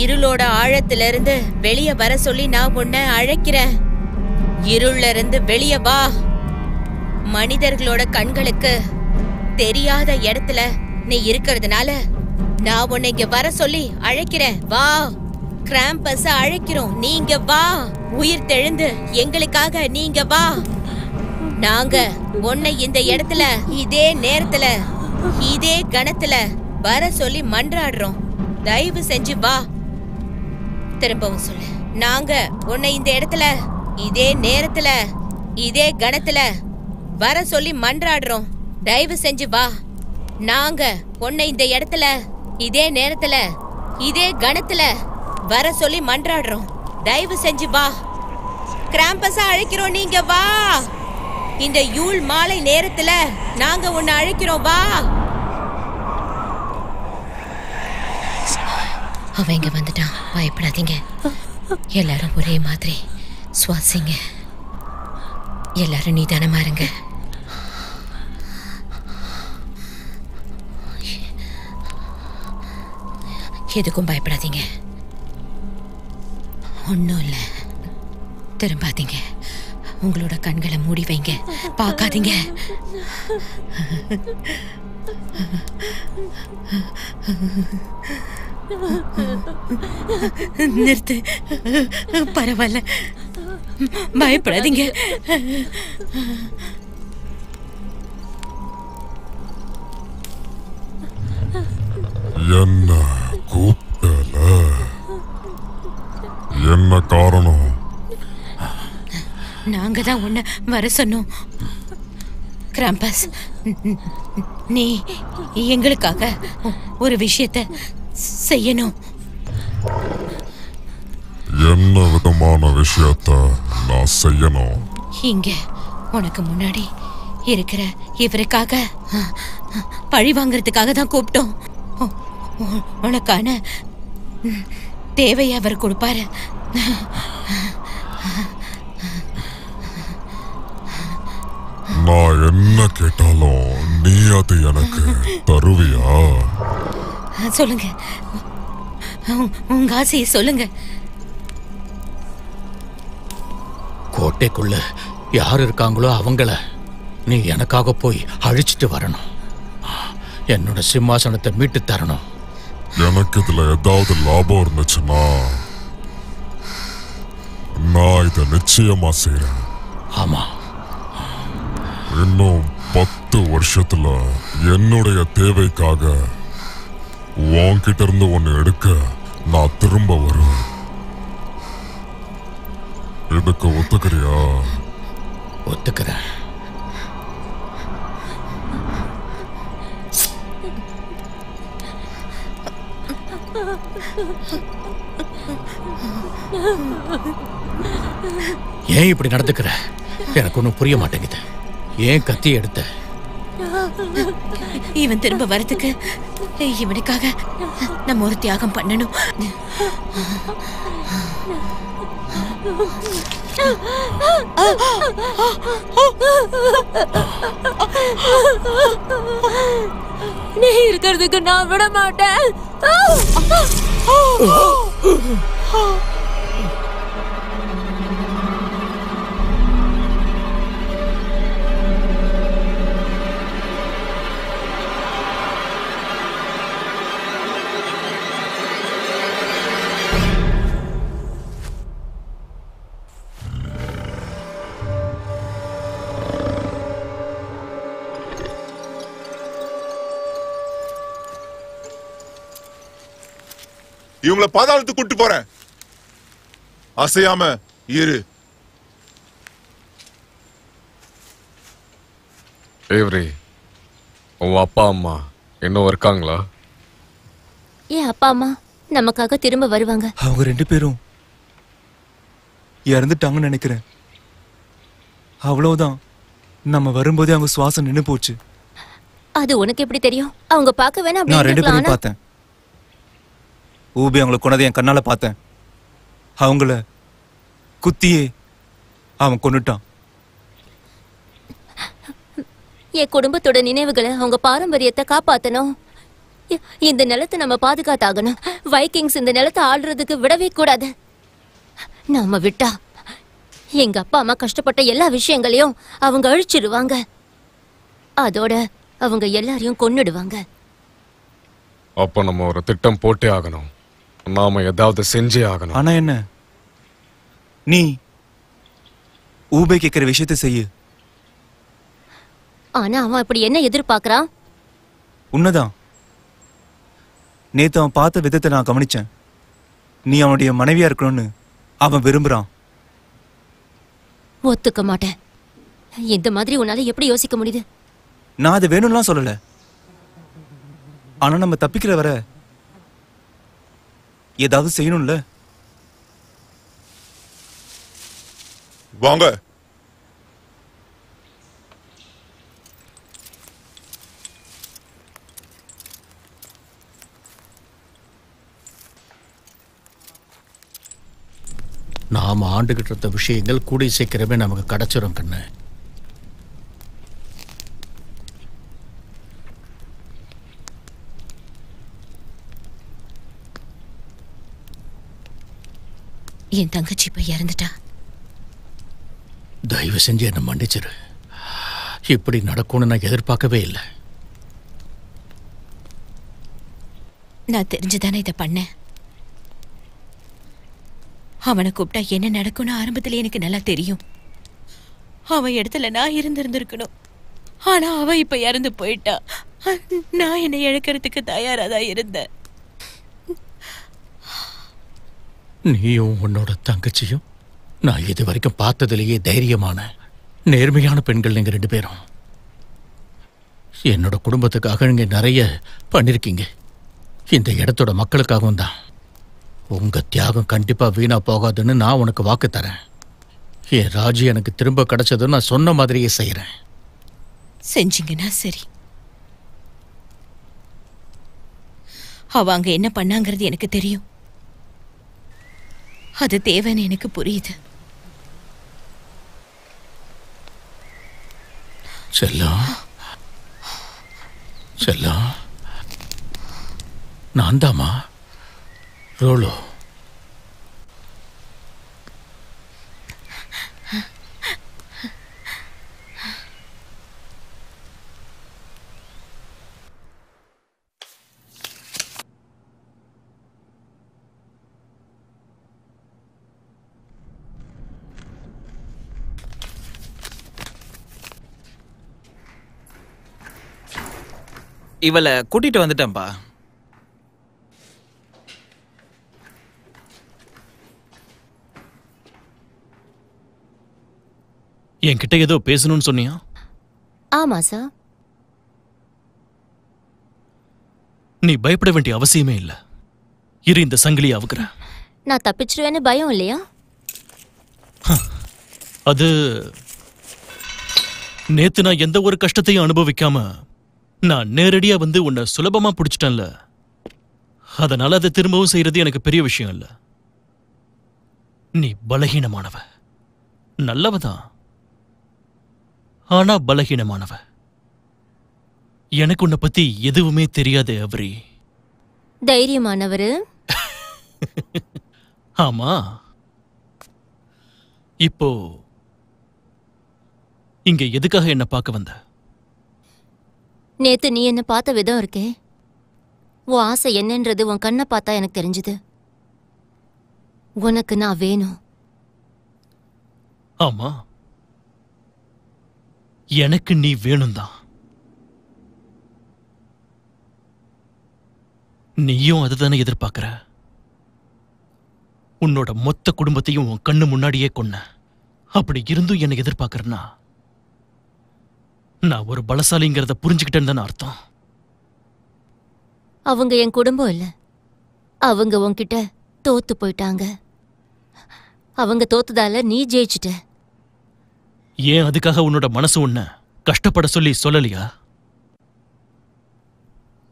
இருளோட ஆழத்திலிருந்து வெளியே வர சொல்லி நான் உன்னை அழைக்கிறேன். இருள்ல இருந்து வெளியே வா. மனிதர்களோட கண்களுக்கு தெரியாத இடத்துல நீ இருக்கிறதுனால நான் உன்னை இங்க வர சொல்லி அழைக்கிறேன். வா, கிராம்பஸ அழைக்கிறோம். நீங்க வா, உயிர் தெழுந்து எங்களுக்காக நீங்க வா. நாங்க உன்னை இந்த இடத்துல இதே நேரத்துல இதே கணத்துல வர சொல்லி மன்றாடுறோம். தயவு செஞ்சு வா. திரும்பவும் சொல்லு. நாங்க உன்னை இந்த இடத்துல இதே நேரத்துல இதே கணத்துல வர சொல்லி மன்றாடுறோம். தயவு செஞ்சு வா. நாங்க உன்னை இந்த இடத்துல இதே நேரத்துல இதே கணத்துல வர சொல்லி மன்றாடுறோம். தயவு செஞ்சு வா. கிராம்பஸா அழைக்கிறோம். நீங்க வா. இந்த யூல் மாலை நேரத்துல நாங்க உன்னை அழைக்கிறோம். வா. அவன் இங்க வந்துட்டான். பயப்படாதீங்க. எல்லாரும் ஒரே மாதிரி சுவாசிங்க. எல்லாரும் நிதானமா இருங்க. எதுக்கும் பயப்படாதீங்க. ஒன்றும் இல்லை. திரும்பாதீங்க. உங்களோட கண்களை மூடி வைங்க. பார்க்காதீங்க. நிறுத்து. பரவாயில்ல, பயப்படாதீங்க. என்ன கூப்பிட்டல? என்ன காரணம்? நாங்க தான் உன்னை வர சொன்னோம். கிராம்பஸ், நீ எங்களுக்காக ஒரு விஷயத்தை செய்யணும். என்ன விதமான விஷயத்த நான் செய்யணும்? இங்க உனக்கு முன்னாடி இருக்கிற இவருக்காக பழி வாங்கறதுக்காக தான் கூப்பிட்டோம். உனக்கான தேவையை அவர் கொடுப்பாரு. நான் என்ன கேட்டாலும் நீ அது எனக்கு தருவியா? சொல்லுங்க, உங்க ஆசையை சொல்லுங்க. கோட்டைக்குள்ள யார் இருக்காங்களோ அவங்கள நீ எனக்காக போய் அழிச்சிட்டு வரணும். என்னோட சிம்மாசனத்தை மீட்டு தரணும். எனக்கு இதுல ஏதாவது லாபம் இருந்துச்சுன்னா நான் இதை நிச்சயமா செய்றேன். ஆமா, இன்னும் 10 வருஷத்துல என்னுடைய தேவைக்காக உன்கிட்ட இருந்து ஒன்னு எடுக்க நான் திரும்ப வருவேன். இதுக்கு ஒத்துக்கிறியா? ஒத்துக்கிறேன். ஏன் இப்படி நடந்துக்கிற? எனக்கு ஒன்றும் புரிய மாட்டேங்குது. ஏன் கத்தி எடுத்த? இவன் திரும்ப வரதுக்கு இவனுக்காக நம்ம ஒரு தியாகம் பண்ணணும். நீ இருக்கிறதுக்கு நான் விட மாட்டேன். இவங்கள பாதாளத்துக்கு கூட்டு போறேன். அசையாம இரு. ஏவ்ரி, உன் அப்பா அம்மா இன்னும் இருக்காங்களா? என் அப்பா அம்மா நமக்காக திரும்ப வருவாங்க. அவங்க 2 பேரும் இறந்துட்டாங்கன்னு நினைக்கிறேன். அவ்வளவுதான். நம்ம வரும்போதே அவங்க சுவாசம் நின்னு போச்சு. அது உனக்கு எப்படி தெரியும்? அவங்க பார்க்க வேணா நான் 2 பேரும் பார்த்தேன். ஊபி அவங்களை கொண்டதை என் கண்ணால பார்த்தேன். அவங்கள குத்தியே அவன் கொன்னுட்டான். என் குடும்பத்தோட நினைவுகளை, அவங்க பாரம்பரியத்தை காப்பாத்தணும். இந்த நிலத்தை நம்ம பாதுகாத்தாகணும். வைக்கிங்ஸ் இந்த நிலத்தை ஆள்றதுக்கு விடவே கூடாது. நாம விட்டா எங்க அப்பா அம்மா கஷ்டப்பட்ட எல்லா விஷயங்களையும் அவங்க அழிச்சிடுவாங்க. அதோட அவங்க எல்லாரையும் கொன்னுடுவாங்க. அப்போ நம்ம ஒரு திட்டம் போட்டே ஆகணும். நாம ஏதாவது செஞ்சே ஆகணும். ஆனா என்ன, நீ ஊபே கேட்கிற விஷயத்தை செய்ய. ஆனா அவன் அப்படி என்ன எதிர்பார்க்கறான்? உன்னதான். நேத்து அவன் பார்த்த விதத்தை நான் கவனிச்சேன். நீ அவனுடைய மனைவியா இருக்கணும்னு அவன் விரும்புறான். ஒத்துக்க மாட்டேன். இந்த மாதிரி உன்னால எப்படி யோசிக்க முடியுது? நான் அது வேணும்லாம் சொல்லல. ஆனா நம்ம தப்பிக்கிற வர ஏதாவது செய்யணும்ல. வாங்க. நாம ஆண்டுகிட்டு இருந்த விஷயங்கள் கூடி சீக்கிரமே நமக்கு கிடைச்சிரும் கண்ணு. என் தங்கச்சி இப்ப இறந்துட்டா. தயவு செஞ்சு என்ன மன்னிச்சிரு. இப்படி நடக்கும்னு நான் எதிர்பார்க்கவே இல்லை. நான் தெரிஞ்சுதானே இதை பண்ணேன். அவனை கூப்பிட்டா என்ன நடக்கும்னு ஆரம்பத்துல எனக்கு நல்லா தெரியும். அவன் இடத்துல நான் இருந்திருக்கணும். ஆனா அவ இப்ப இறந்து போயிட்டா. நான் என்னை இழக்கிறதுக்கு தயாராதான் இருந்தேன். நீயும் உன்னோட தங்கச்சியும் நான் இது வரைக்கும் பார்த்ததிலேயே தைரியமான நேர்மையான பெண்கள் நீங்க 2 பேரும். என்னோட குடும்பத்துக்காக நீங்க நிறைய பண்ணிருக்கீங்க. இந்த இடத்தோட மக்களுக்காகவும் தான். உங்க தியாகம் கண்டிப்பா வீணா போகாதுன்னு நான் உனக்கு வாக்கு தரேன். என் ராஜி எனக்கு திரும்ப கிடைச்சதுன்னு நான் சொன்ன மாதிரியே செய்யறேன். செஞ்சீங்கன்னா சரி. அவ அங்க என்ன பண்ணாங்கிறது எனக்கு தெரியும். அது தேவைன்னு எனக்கு புரியுது. செல்லம் செல்லம், நான் தாமா ரோலோ. இவளை கூட்டிட்டு வந்துட்டேன்பா. என்கிட்ட ஏதோ பேசணும்னு சொன்னியா? ஆமா சார். நீ பயப்பட வேண்டிய அவசியமே இல்ல. இரு, இந்த சங்கிலியை அவுக்குற. நான் தப்பிச்சிருவேன்னு பயம் இல்லையா? அது நேத்து நான் எந்த ஒரு கஷ்டத்தையும் அனுபவிக்காம நான் நேரடியா வந்து உன்னை சுலபமா பிடிச்சிட்டேன்ல, அதனால அதை திரும்பவும் செய்யறது எனக்கு பெரிய விஷயம் இல்ல. நீ பலகீனமானவ, நல்லவதான், ஆனா பலகீனமானவ. எனக்கு உன்னை பத்தி எதுவுமே தெரியாது அவரி. தைரியமானவரு. ஆமா, இப்போ இங்க எதுக்காக என்ன பார்க்க வந்த? நேத்து நீ என்ன பார்த்த விதம் இருக்கே, உன் ஆசை என்னன்றது உன் கண்ணை பார்த்தா எனக்கு தெரிஞ்சுது. உனக்கு நான் வேணும். ஆமா, எனக்கு நீ வேணும் தான். நீயும் அதுதானே எதிர்பார்க்கிற. உன்னோட மொத்த குடும்பத்தையும் உன் கண்ணு முன்னாடியே கொன்ன. அப்படி இருந்தும் என்னை எதிர்பார்க்கறனா நான் ஒரு பலசாலிங்கிறத புரிஞ்சுக்கிட்டேன்னு தானே அர்த்தம். அவங்க என் குடும்பம் இல்ல, அவங்க உன்கிட்ட தோத்து போயிட்டாங்க. அவங்க தோத்துதால நீ ஜெயிச்சிட்ட. ஏன் அதுக்காக உன்னோட மனசு உன்னை கஷ்டப்பட சொல்லலையா?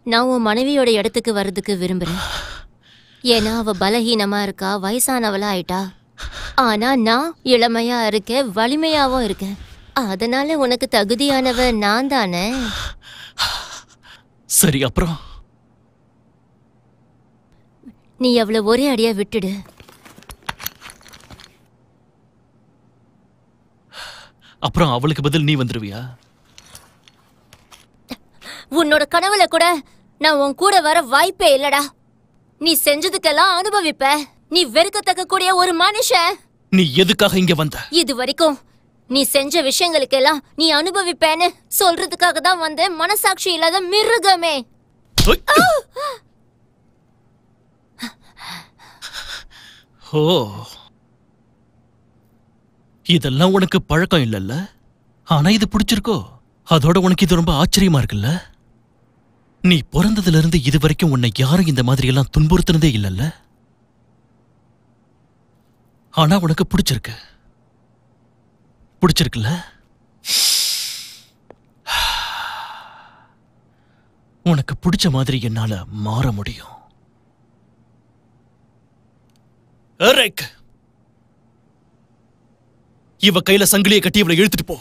நான் உன் மனைவியோட இடத்துக்கு வர்றதுக்கு விரும்புறேன். ஏன்னா அவ பலஹீனமா இருக்கா, வயசானவளா ஆயிட்டா. ஆனா நான் இளமையா இருக்கேன், வலிமையாவும் இருக்கேன். அதனால உனக்கு தகுதியானவ நான் தானே. சரி, அப்புறம் நீ அவளை ஒரே அடியா விட்டுடு. அப்புறம் அவளுக்கு பதில் நீ வந்துருவியா? உன்னோட கனவுல கூட நான் உன் கூட வர வாய்ப்பே இல்லடா. நீ செஞ்சதுக்கெல்லாம் அனுபவிப்ப. நீ வெறுக்கத்தக்க கூடிய ஒரு மனுஷன். நீ எதுக்காக இங்க வந்த? இது வரைக்கும் நீ செஞ்ச விஷயங்களுக்கெல்லாம் நீ அனுபவிப்பேன்னு சொல்றதுக்காக தான் வந்த. மனசாட்சி இல்லாத மிருகமே. ஓ, இதெல்லாம் உனக்கு பழக்கம் இல்லல்ல, ஆனா இது பிடிச்சிருக்கோ? அதோட உனக்கு இது ரொம்ப ஆச்சரியமா இருக்குல்ல? நீ பிறந்ததுல இருந்து இது வரைக்கும் உன்னை யாரும் இந்த மாதிரி எல்லாம் துன்புறுத்தினதே இல்லல்ல, ஆனா உனக்கு பிடிச்சிருக்குல்ல? உனக்கு பிடிச்ச மாதிரி என்னால மாற முடியும். எரிக், இவ கையில சங்கிலியை கட்டி இவளை இழுத்துட்டு போ.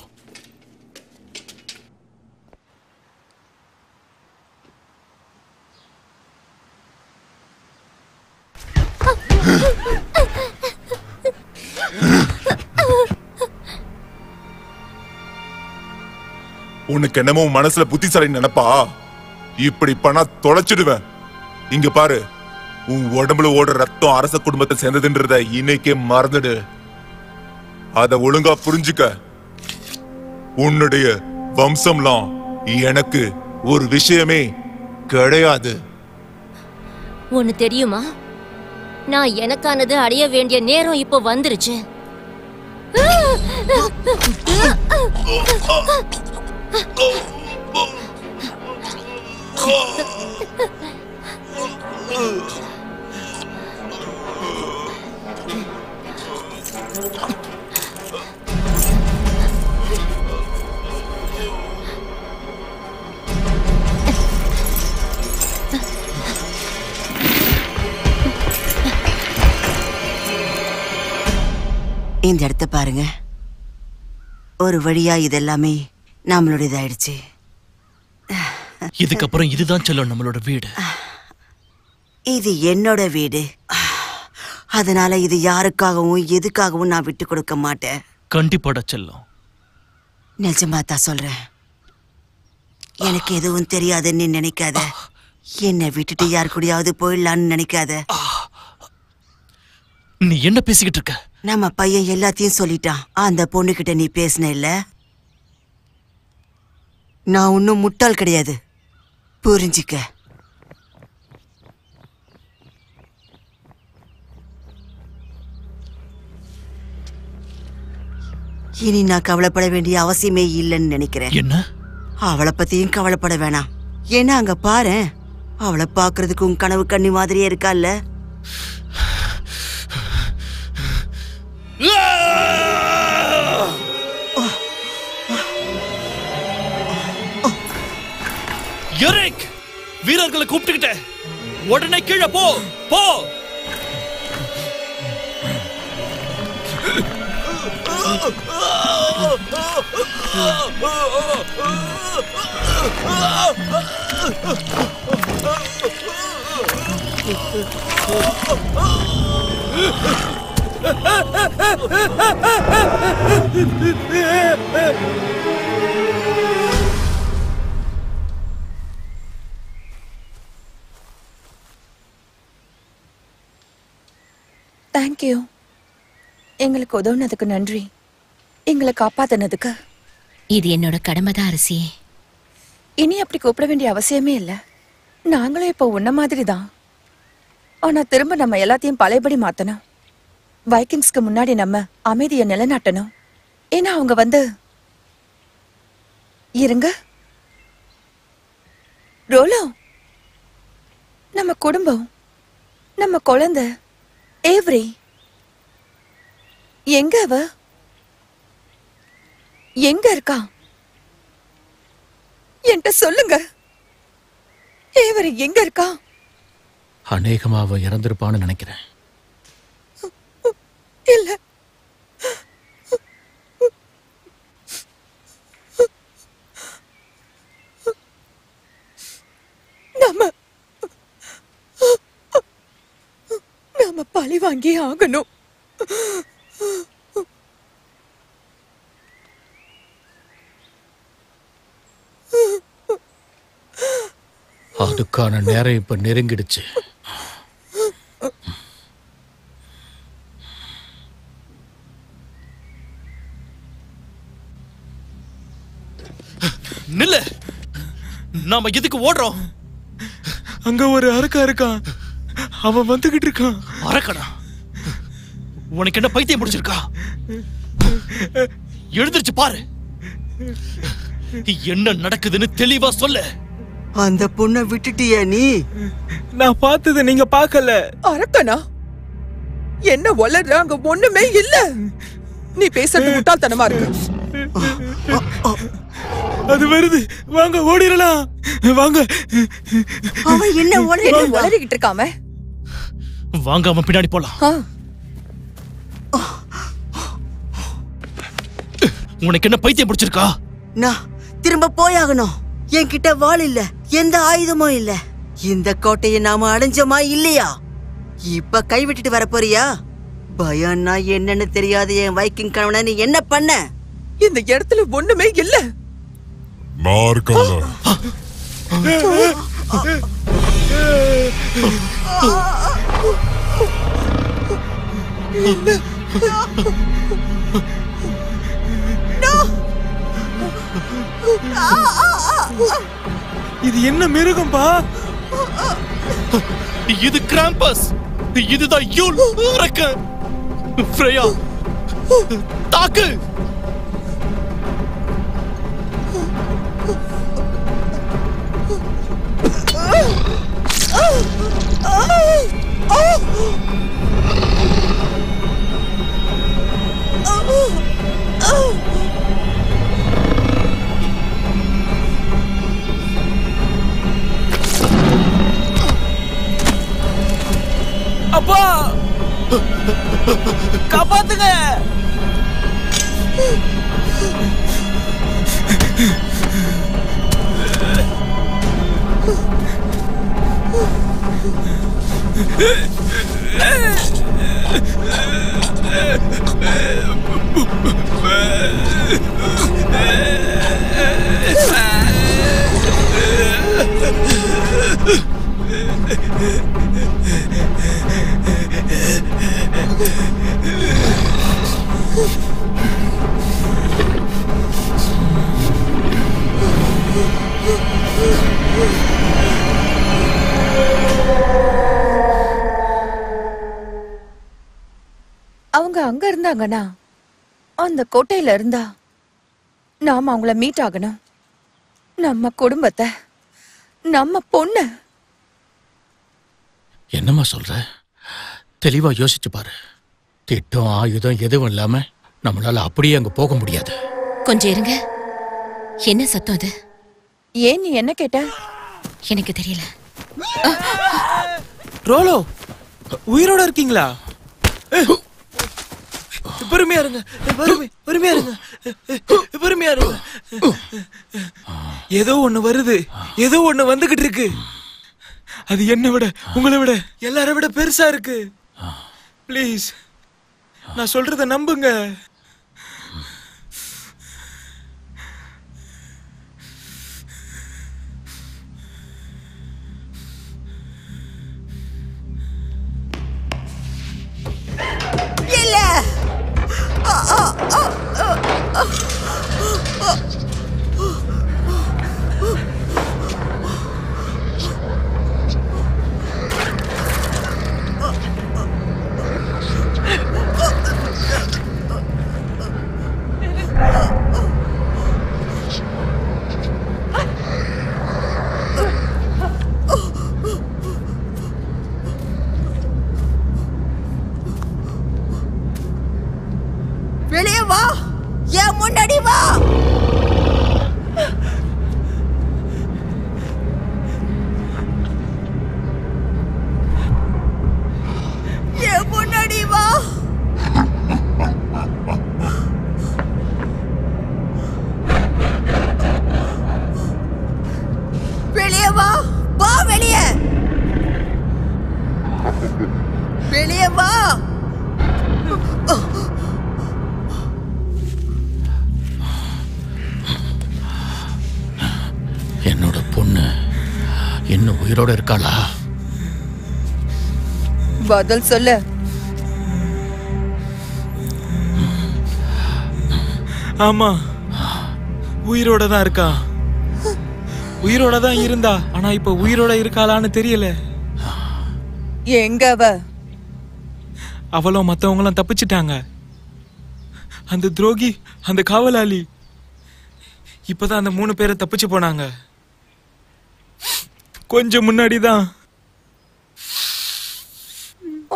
உனக்கு என்னமோ மனசுல புத்திசாலி நினைப்பா? இப்படி பண்ணா தொலைச்சிடுவேன். இங்க பாரு, உன் உடம்புல ஓடுற ரத்தம் அரச குடும்பத்தை சேர்ந்ததுன்றத இன்னைக்கே மறந்துடு. அத ஒழுங்கா புரிஞ்சுக்க. உன்னுடைய வம்சம்லாம் எனக்கு ஒரு விஷயமே கிடையாது. ஒன்னு தெரியுமா, நான் எனக்கானது அடைய வேண்டிய நேரம் இப்போ வந்துருச்சு. இந்த இடத்த பாருங்க. ஒரு வழியா இதெல்லாமே நம்மளுடையதாயிடுச்சு. இதுக்கப்புறம் இதுதான் செல்லம் நம்மளோட வீடு. இது என்னோட வீடு. அதனால இது யாருக்காகவும் எதுக்காகவும் நான் விட்டு கொடுக்க மாட்டேன். கண்டிப்பாட செல்லம். நிஜமா தான் சொல்றேன். எனக்கு எதுவும் தெரியாதுன்னு நினைக்காத. என்னை விட்டுட்டு யார் கூடயாவது போயிடலான்னு நினைக்காத. நீ என்ன பேசிக்கிட்டு இருக்க? நம்ம பையன் எல்லாத்தையும் சொல்லிட்டான். அந்த பொண்ணுகிட்ட நீ பேசின இல்ல? நான் ஒன்னும் முட்டாள் கிடையாது, புரிஞ்சிக்க. இனி நான் கவலைப்பட வேண்டிய அவசியமே இல்லைன்னு நினைக்கிறேன். என்ன? அவளை பத்தியும் கவலைப்பட வேணாம். ஏன்னா அங்க பாரு, அவளை பாக்குறதுக்கு உன் கனவு கண்ணி மாதிரியே இருக்கால்ல. எரிக், வீரர்களை கூப்பிட்டுக்கிட்ட உடனே கீழே போ போ. தேங்க்யூ. எங்களுக்கு உதவுனதுக்கு நன்றி. எங்களை காப்பாத்தினதுக்கு. இது என்னோட கடமைதான் அரசி. இனி அப்படி கூப்பிட வேண்டிய அவசியமே இல்லை. நாங்களும் இப்போ உன்ன மாதிரி தான். ஆனா திரும்ப நம்ம எல்லாத்தையும் பழையபடி மாத்தணும். வைக்கிங்ஸ்க்கு முன்னாடி நம்ம அமைதியை நிலைநாட்டணும். ஏன்னா அவங்க வந்து இருங்க ரோலோ, நம்ம குடும்பம், நம்ம குழந்தை ஏவ்ரி எங்க? அவ எங்க இருக்கா? என்கிட்ட சொல்லுங்க. ஏவரி எங்க இருக்கா? அநேகமா அவ இறந்திருப்பான்னு நினைக்கிறேன். இல்ல, நாம பழி வாங்கி ஆகணும். அதுக்கான நேரம் இப்ப நெருங்கிடுச்சு. நில்ல, நாம எதுக்கு ஓடுறோம்? அங்க ஒரு அரக்கா இருக்கான், அவன் வந்துகிட்டு இருக்கான். அரக்கனா? உனக்கு என்ன பைத்தியம் முடிச்சிருக்கா? எழுந்திருச்சு பாரு, என்ன நடக்குதுன்னு தெளிவா சொல்லு. அந்த பொண்ணை விட்டுட்டியா நீ? நான் பார்த்தத நீங்க பார்க்கல. அரக்கனா? என்ன வளர்ற? அங்க ஒண்ணுமே இல்ல. நீ பேசுறது முட்டாள்தனமா இருக்கு. அது வருது, வாங்க ஓடிரலாம், வாங்க. அவன் என்ன வளரிக்கிட்டு இருக்காம? வாங்க, அவன் பின்னாடி போலாம். உனக்கு என்ன பைத்தியம் பிடிச்சிருக்கா? நான் திரும்ப போயாகணும். என்கிட்ட வாள் இல்ல, எந்த ஆயுதமும் இல்ல. இந்த கோட்டையை நாம அடைஞ்சோமா இல்லையா? இப்ப கைவிட்டுட்டு வர போறியா? பயம்னா என்னன்னு தெரியாது என் வைக்கிங் கணவனை நீ என்ன பண்ண? இந்த இடத்துல ஒண்ணுமே இல்ல. நான் இருக்கேன்ல. இது என்ன மிருகம்பா? இது கிராம்பஸ். இதுதான் யூல் அரக்கன். ஃப்ரேயா, தாக்கு. அப்பா, காப்பாத்துங்க. அவங்க அங்க இருந்தாங்கன்னா அந்த கோட்டையில இருந்தா நாம அவங்கள மீட் ஆகணும். நம்ம குடும்பத்தை, நம்ம பொண்ணு. என்னம்மா சொல்ற? தெளிவா யோசிச்சு பாரு. திட்டம் ஆயுதம் எதுவும் இல்லாம நம்மளால அப்படியே அங்க போக முடியாது. கொஞ்சம் இருங்க. என்ன சத்தம் அது? ஏன் நீ என்ன கேட்ட? எனக்கு தெரியல. ரோலோ, உயிரோட இருக்கீங்களா? பொறுமையா இருங்க, பொறுமையா இருங்க, பொறுமையா இருங்க. ஏதோ ஒண்ணு வருது, ஏதோ ஒண்ணு வந்துகிட்டு இருக்கு. அது என்னை விட, உங்களை விட, எல்லாரை விட பெருசா இருக்கு. ப்ளீஸ், நான் சொல்றத நம்புங்க. இல்ல, வெளியே வா, என் முன்னாடி வா. என் முன்னாடி வா. வெளியே வா, வா வெளியே, வெளியே வா. என்னோட பொண்ணு இன்னும் உயிரோட இருக்காளா? பதில் சொல்லு. ஆமா, உயிரோட தான் இருக்கா. உயிரோட தான் இருந்தா, ஆனா இப்ப உயிரோட இருக்காளான்னு தெரியல. எங்க அவ? அவளும் மத்தவங்களும் தப்பிச்சிட்டாங்க. அந்த துரோகி, அந்த காவலாளி இப்பதான் அந்த 3 பேரை தப்பிச்சு போனாங்க. கொஞ்சம் முன்னாடி தான்.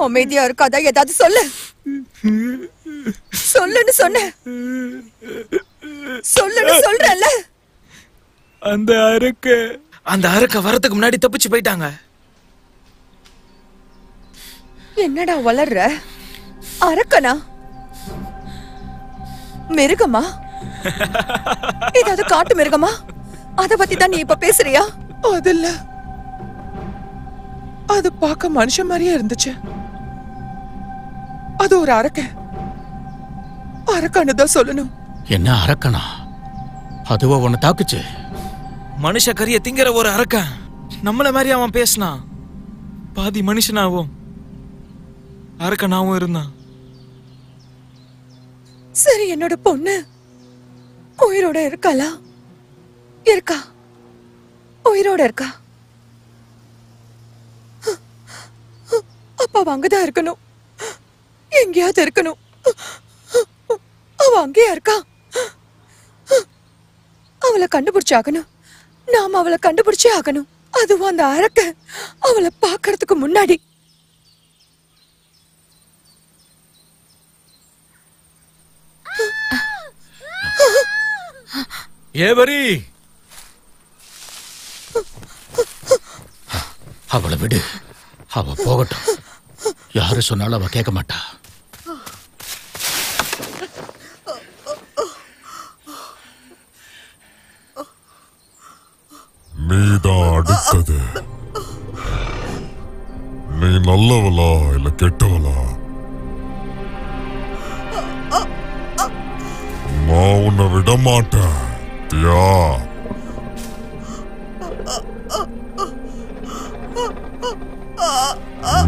அமைதியா இருக்காதா? ஏதாவது சொல்லு. சொல்லுன்னு சொன்ன, சொல்லுன்னு சொல்றல. அந்த அரக்க வரதுக்கு முன்னாடி தப்பிச்சு போயிட்டாங்க. என்னடா வளர்ற? அரக்கனா? மிருகமா? ஏதாவது காட்டு மிருகமா? அத பத்தி தான் நீ இப்ப பேசுறியா? அதில்ல, அது பார்க்க மனுஷன் மாதிரியே இருந்துச்சு. அது ஒரு அரக்கன்னு தான் சொல்லணும். என்ன அரக்கனா? அதுவா உன்னை தாக்குச்சு? மனுஷ கரிய திங்கிற ஒரு அரக்கன். நம்மள மாதிரி அவன் பேசினான். பாதி மனுஷனாவும் அரக்கனாவும் இருந்தான். சரி, என்னோட பொண்ணு உயிரோட இருக்காளா? இருக்கா, உயிரோட இருக்கா. அப்ப அவ அங்கதான் இருக்கணும், எங்கேயாவது இருக்கணும். அவ அங்கேயா இருக்கா? அவளை கண்டுபிடிச்சு ஆகணும். நாம அவளை கண்டுபிடிச்சே ஆகணும். அதுவும் அந்த அரக்க அவளை பாக்குறதுக்கு முன்னாடி. ஏவரி, அவளை விடு. அவ போகட்டும். யாரு சொன்னாலும் அவ கேட்க மாட்டா. நீதான் அடுத்தது. நீ நல்லவளா இல்ல கெட்டவளா? நான் உன்னை விட மாட்டேன். தியா,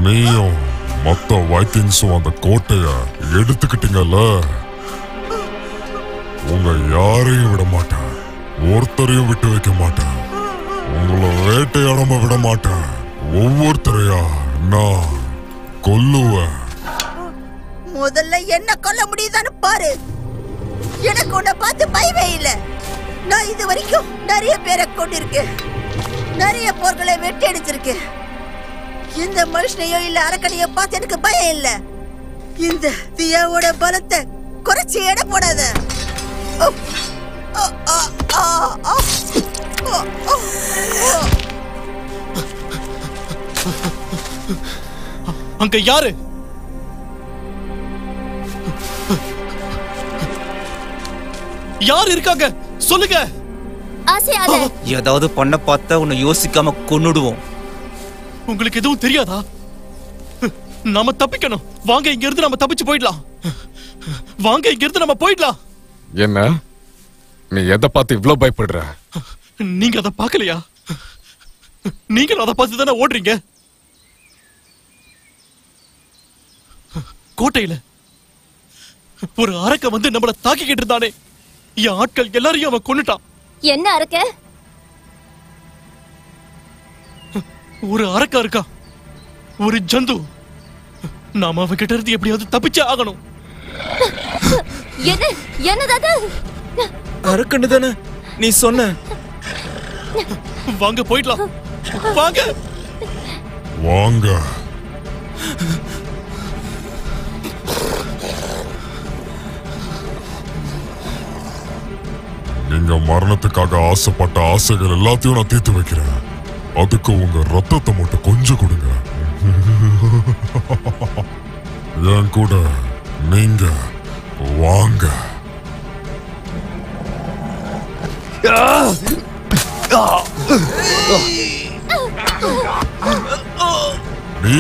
நீயும் மத்த வைக்கிங்ஸும் அந்த கோட்டைய எடுத்துக்கிட்டீங்கல்ல, உங்க யாரையும் விட மாட்டேன், ஒருத்தரையும் விட்டு வைக்க மாட்டேன், உங்களை வேட்டையாடாம விட மாட்டேன், ஒவ்வொருத்தரையா நான் கொல்லுவேன். முதல்ல என்ன கொல்ல முடியுதான்னு பாரு. எனக்கு உன்னை பார்த்து பயமே இல்ல. நான் இது வரைக்கும் நிறைய பேரை கொண்டிருக்கேன், நிறைய போர்களை வெட்டி அடிச்சிருக்கேன். இந்த மனுஷனையோ இல்ல அரக்கனையோ பார்த்து எனக்கு பயம் இல்ல. இந்த தியாவோட பலத்தை குறைச்சி எடை போடாத. அங்க யாரு? யார் இருக்காங்க சொல்லுங்க. ஏதாவது பண்ண பார்த்தா உன்னை யோசிக்காம கொன்னுடுவோம். உங்களுக்கு எதுவும் தெரியாதா? நாம தப்பிக்கணும். வாங்க இங்க இருந்து நம்ம தப்பிச்சு போயிடலாம். வாங்க இங்க இருந்து நம்ம போயிடலாம். என்ன நீ எதை பார்த்து இவ்ளோ பயப்படுற? நீங்க அதை பார்க்கலையா? நீங்களும் அதை பார்த்து தானே ஓடுறீங்க. கோட்டையில ஒரு அரக்க வந்து நம்மள தாக்கிக்கிட்டு இருந்தானே, என் ஆட்கள் எல்லாரையும் அவன் கொன்னுட்டான். என்ன அரக்க? ஒரு அரக்கா இருக்கா, ஒரு ஜந்து. நாம அவகிட்ட இருந்து எப்படியாவது தப்பிச்சே ஆகணும். என்னது? அரக்கன்னு தானே நீ சொன்ன? வாங்க போயிடலாம். வாங்க வாங்க. நீங்க மரணத்துக்காக ஆசைப்பட்ட ஆசைகள் எல்லாத்தையும் நான் தீர்த்து வைக்கிறேன். அதுக்கு உங்க ரத்தத்தை மட்டும் கொஞ்சம் கொடுங்க. என் கூட நீங்க வாங்க. நீ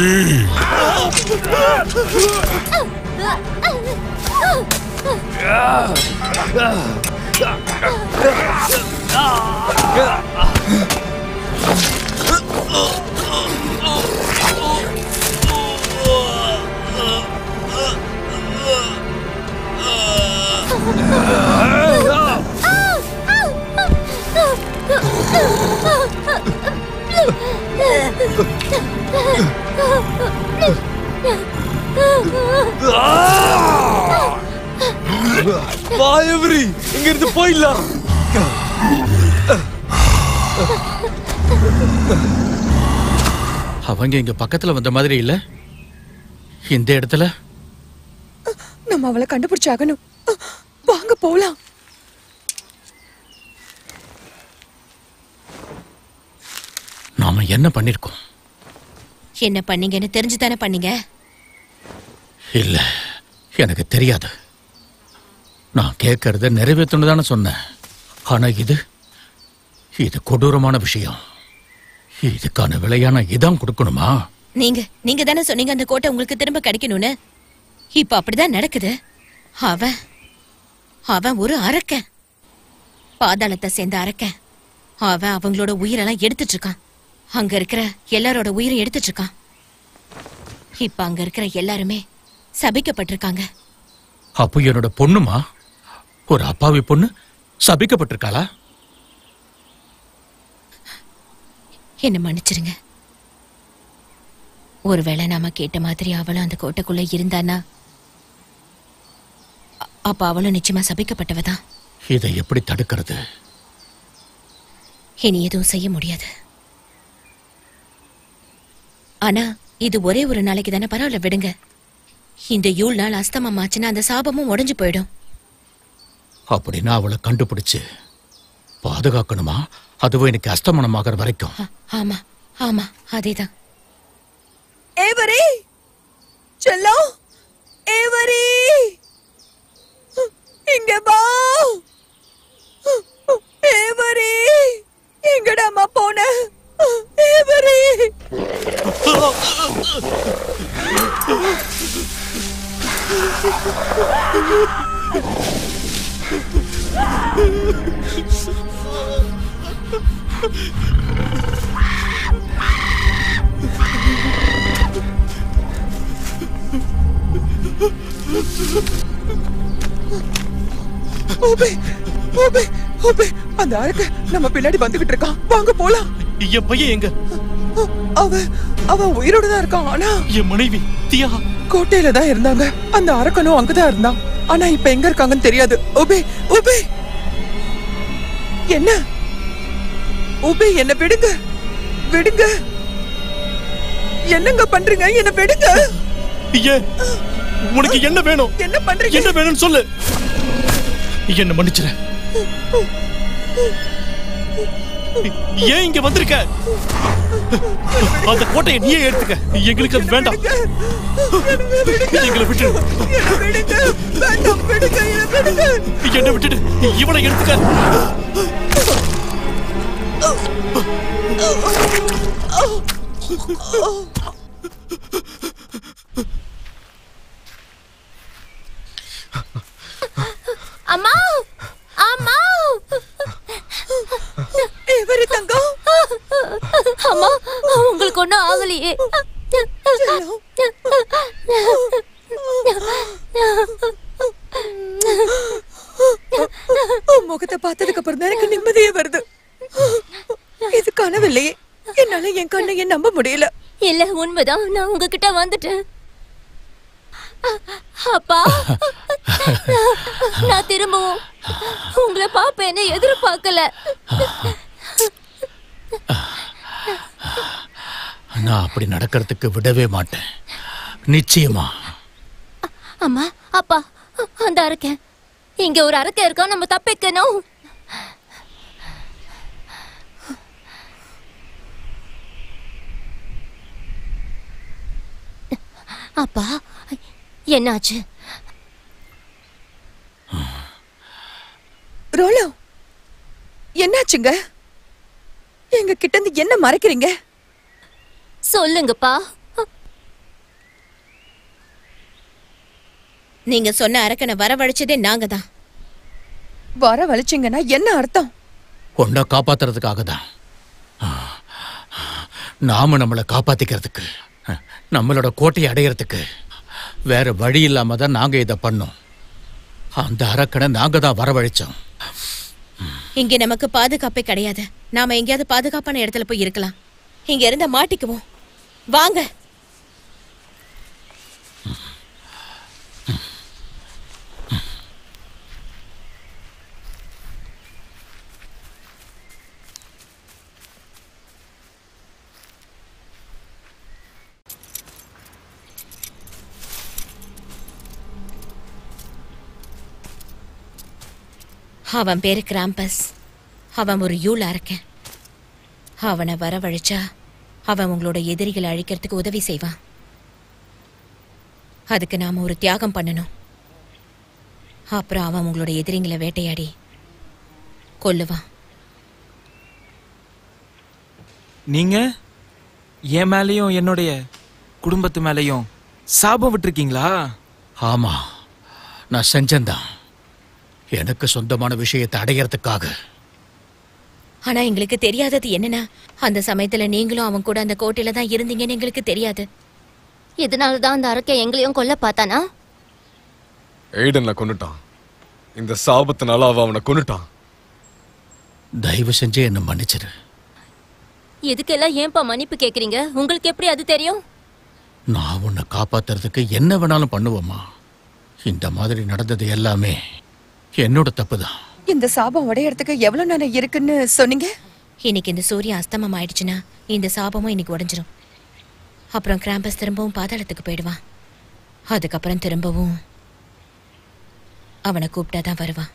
வாயவரி, இங்க இருந்து போயிடலாம். அவங்க இங்க பக்கத்துல வந்த மாதிரி இல்ல. இந்த இடத்துல நம்ம அவளை கண்டுபிடிச்சாகணும். வாங்க போலாம். நாம என்ன பண்ணிருக்கோம்? என்ன பண்ணீங்கன்னு தெரிஞ்சுதானே பண்ணீங்க? இல்ல, எனக்கு தெரியாது. நான் கேட்கறத நிறைவேற்றணும் தானே சொன்னேன். ஆனா இது கொடூரமான விஷயம். இதுக்கான விலையான இதான் கொடுக்கணுமா? நீங்க தானே சொன்னீங்க அந்த கோட்டை உங்களுக்கு திரும்ப கிடைக்கணும்னு. இப்ப அப்படிதான் நடக்குது. அவன் ஒரு அரக்கன், பாதாளத்தை சேர்ந்த அரக்கன். அவன் அவங்களோட உயிரெல்லாம் எடுத்துட்டு இருக்கான். அங்க இருக்கிற எல்லாரோட உயிரை எடுத்துட்டு இருக்கான். இப்ப அங்க இருக்கிற எல்லாருமே சபிக்கப்பட்டிருக்காங்க. அப்போ என்னோட பொண்ணுமா? ஒரு அப்பாவி பொண்ணு சபிக்கப்பட்டிருக்காளா? என்ன மன்னிச்சிருங்க. ஒருவேளை நாம கேட்ட மாதிரி அவளும் அந்த கோட்டைக்குள்ள இருந்தானா, அப்ப அவளும் நிச்சயமா சபிக்கப்பட்டவதான். இதை எப்படி தடுக்கிறது? இனி எதுவும் செய்ய முடியாது. ஆனா இது ஒரே ஒரு நாளைக்கு தானே, பரவாயில்ல விடுங்க. இந்த யூல் நாள் அஸ்தமமாச்சுன்னா அந்த சாபமும் உடைஞ்சு போயிடும். அப்படின்னா அவளை கண்டுபிடிச்சு பாதுகாக்கணுமா? அதுவும் எனக்கு அஸ்தமனமாகற வரைக்கும். ஆமா ஆமா, அதேதான். ஏவரி செல்லம், ஏவரி இங்க வா. ஏவரி எங்கடாமா போன? ஏவரி ஓபே ஓபே ஓபே அந்த அரக்க நம்ம பின்னாடி வந்துகிட்டு இருக்கான். வாங்க போலாம். என் பையன் எங்க? அவ உயிரோட தான் இருக்கான். ஆனா என் மனைவி தியா கோட்டையில தான் இருந்தாங்க. அந்த அரக்கனும் அங்கதான் இருந்தான். ஆனா இப்ப எங்க இருக்காங்கன்னு தெரியாது. ஓபே ஓபே என்ன? ஓபே என்ன விடுங்க விடுங்க. என்னங்க பண்றீங்க? என்ன விடுங்க. உனக்கு என்ன வேணும்? என்ன பண்றீங்க? என்ன வேணும்னு சொல்லு. என்ன மன்னிச்சிரு. ஏன் இங்க வந்திருக்க? அந்த கோட்டையை நீயே எடுத்துக்க. எங்களுக்கு அது வேண்டாம். எங்களை விட்டு என்ன விட்டுட்டு இவனை எடுத்துக்க. அம்மா அம்மா எவரு தங்கம்? அம்மா உங்களுக்கு ஒண்ணும் ஆகலையே. முகத்தை பார்த்ததுக்கு அப்புறம் தான் எனக்கு நிம்மதியே வருது. இது கனவில்லையே. என்னால என் கண்ணையே நம்ப முடியல. இல்ல உண்மைதான். நான் உங்ககிட்ட வந்துட்டேன். அப்பா நான் திரும்பவும் உங்களை பாப்பேன்னு எதிர்பார்க்கல. நான் அப்படி நடக்கிறதுக்கு விடவே மாட்டேன். நிச்சயமா. அம்மா அப்பா அந்த அரக்கன் இங்க ஒரு அரக்கன் இருக்கா. நம்ம தப்பிக்கணும். அப்பா என்னாச்சு? ரோலோ என்னாச்சுங்க? எங்க கிட்ட இருந்து என்ன மறைக்கிறீங்க? சொல்லுங்கப்பா. நீங்க சொன்ன அரக்கனை வரவழைச்சதே நாங்க தான். வரவழைச்சிங்கன்னா என்ன அர்த்தம்? உன்னை காப்பாத்துறதுக்காக தான். நாம நம்மளை காப்பாத்திக்கிறதுக்கு, நம்மளோட கோட்டையை அடையறதுக்கு வேற வழி இல்லாம தான் நாங்க இதை பண்ணோம். அந்த அரக்கனை நாங்க தான் வரவழைச்சோம். இங்க நமக்கு பாதுகாப்பே கிடையாது. நாம எங்கேயாவது பாதுகாப்பான இடத்துல போய் இருக்கலாம். இங்க இருந்த மாட்டிக்குவோம். வாங்க. அவன் பேரு கிராம்பஸ். அவன் ஒரு யூல் அரக்கன். அவனை வரவழைச்சா அவன் உங்களோட எதிரிகளை அழிக்கிறதுக்கு உதவி செய்வான். அதுக்கு நாம ஒரு தியாகம் பண்ணணும். அப்புறம் அவன் உங்களோட எதிரிங்களை வேட்டையாடி கொல்லுவான். நீங்க என் மேலேயும் என்னுடைய குடும்பத்து மேலேயும் சாபம் விட்டுருக்கீங்களா? ஆமா, நான் செஞ்சேன்தான். எனக்கு சொந்தமான விஷயத்தை அடையறதுக்காக. ஆனா எங்களுக்கு தெரியாதது என்னன்னா, அந்த சமயத்துல நீங்களும் அவன் கூட அந்த கோட்டையில தான் இருந்தீங்கன்னு எங்களுக்கு தெரியாது. இதனாலதான் அந்த அரக்கை எங்களையும் கொல்ல பார்த்தானா? எய்டன்ல கொன்னுட்டான். இந்த சாபத்தினால அவனை கொன்னுட்டான். தயவு செஞ்சு என்ன மன்னிச்சிரு. இதுக்கெல்லாம் ஏன்பா மன்னிப்பு கேக்குறீங்க? உங்களுக்கு எப்படி அது தெரியும்? நான் உன்னை காப்பாத்துறதுக்கு என்ன வேணாலும் பண்ணுவோமா. இந்த மாதிரி நடந்தது எல்லாமே என்னோட தப்புதான். இந்த சாபம் உடையறதுக்கு எவ்வளவு நேரம் இருக்குன்னு சொன்னீங்க? இன்னைக்கு இந்த சூரியன் அஸ்தமம் ஆயிடுச்சுன்னா இந்த சாபமும் இன்னைக்கு உடைஞ்சிரும். அப்புறம் கிராம்பஸ் திரும்பவும் பாதாளத்துக்கு போயிடுவான். அதுக்கப்புறம் திரும்பவும் அவனை கூப்பிட்டாதான் வருவான்.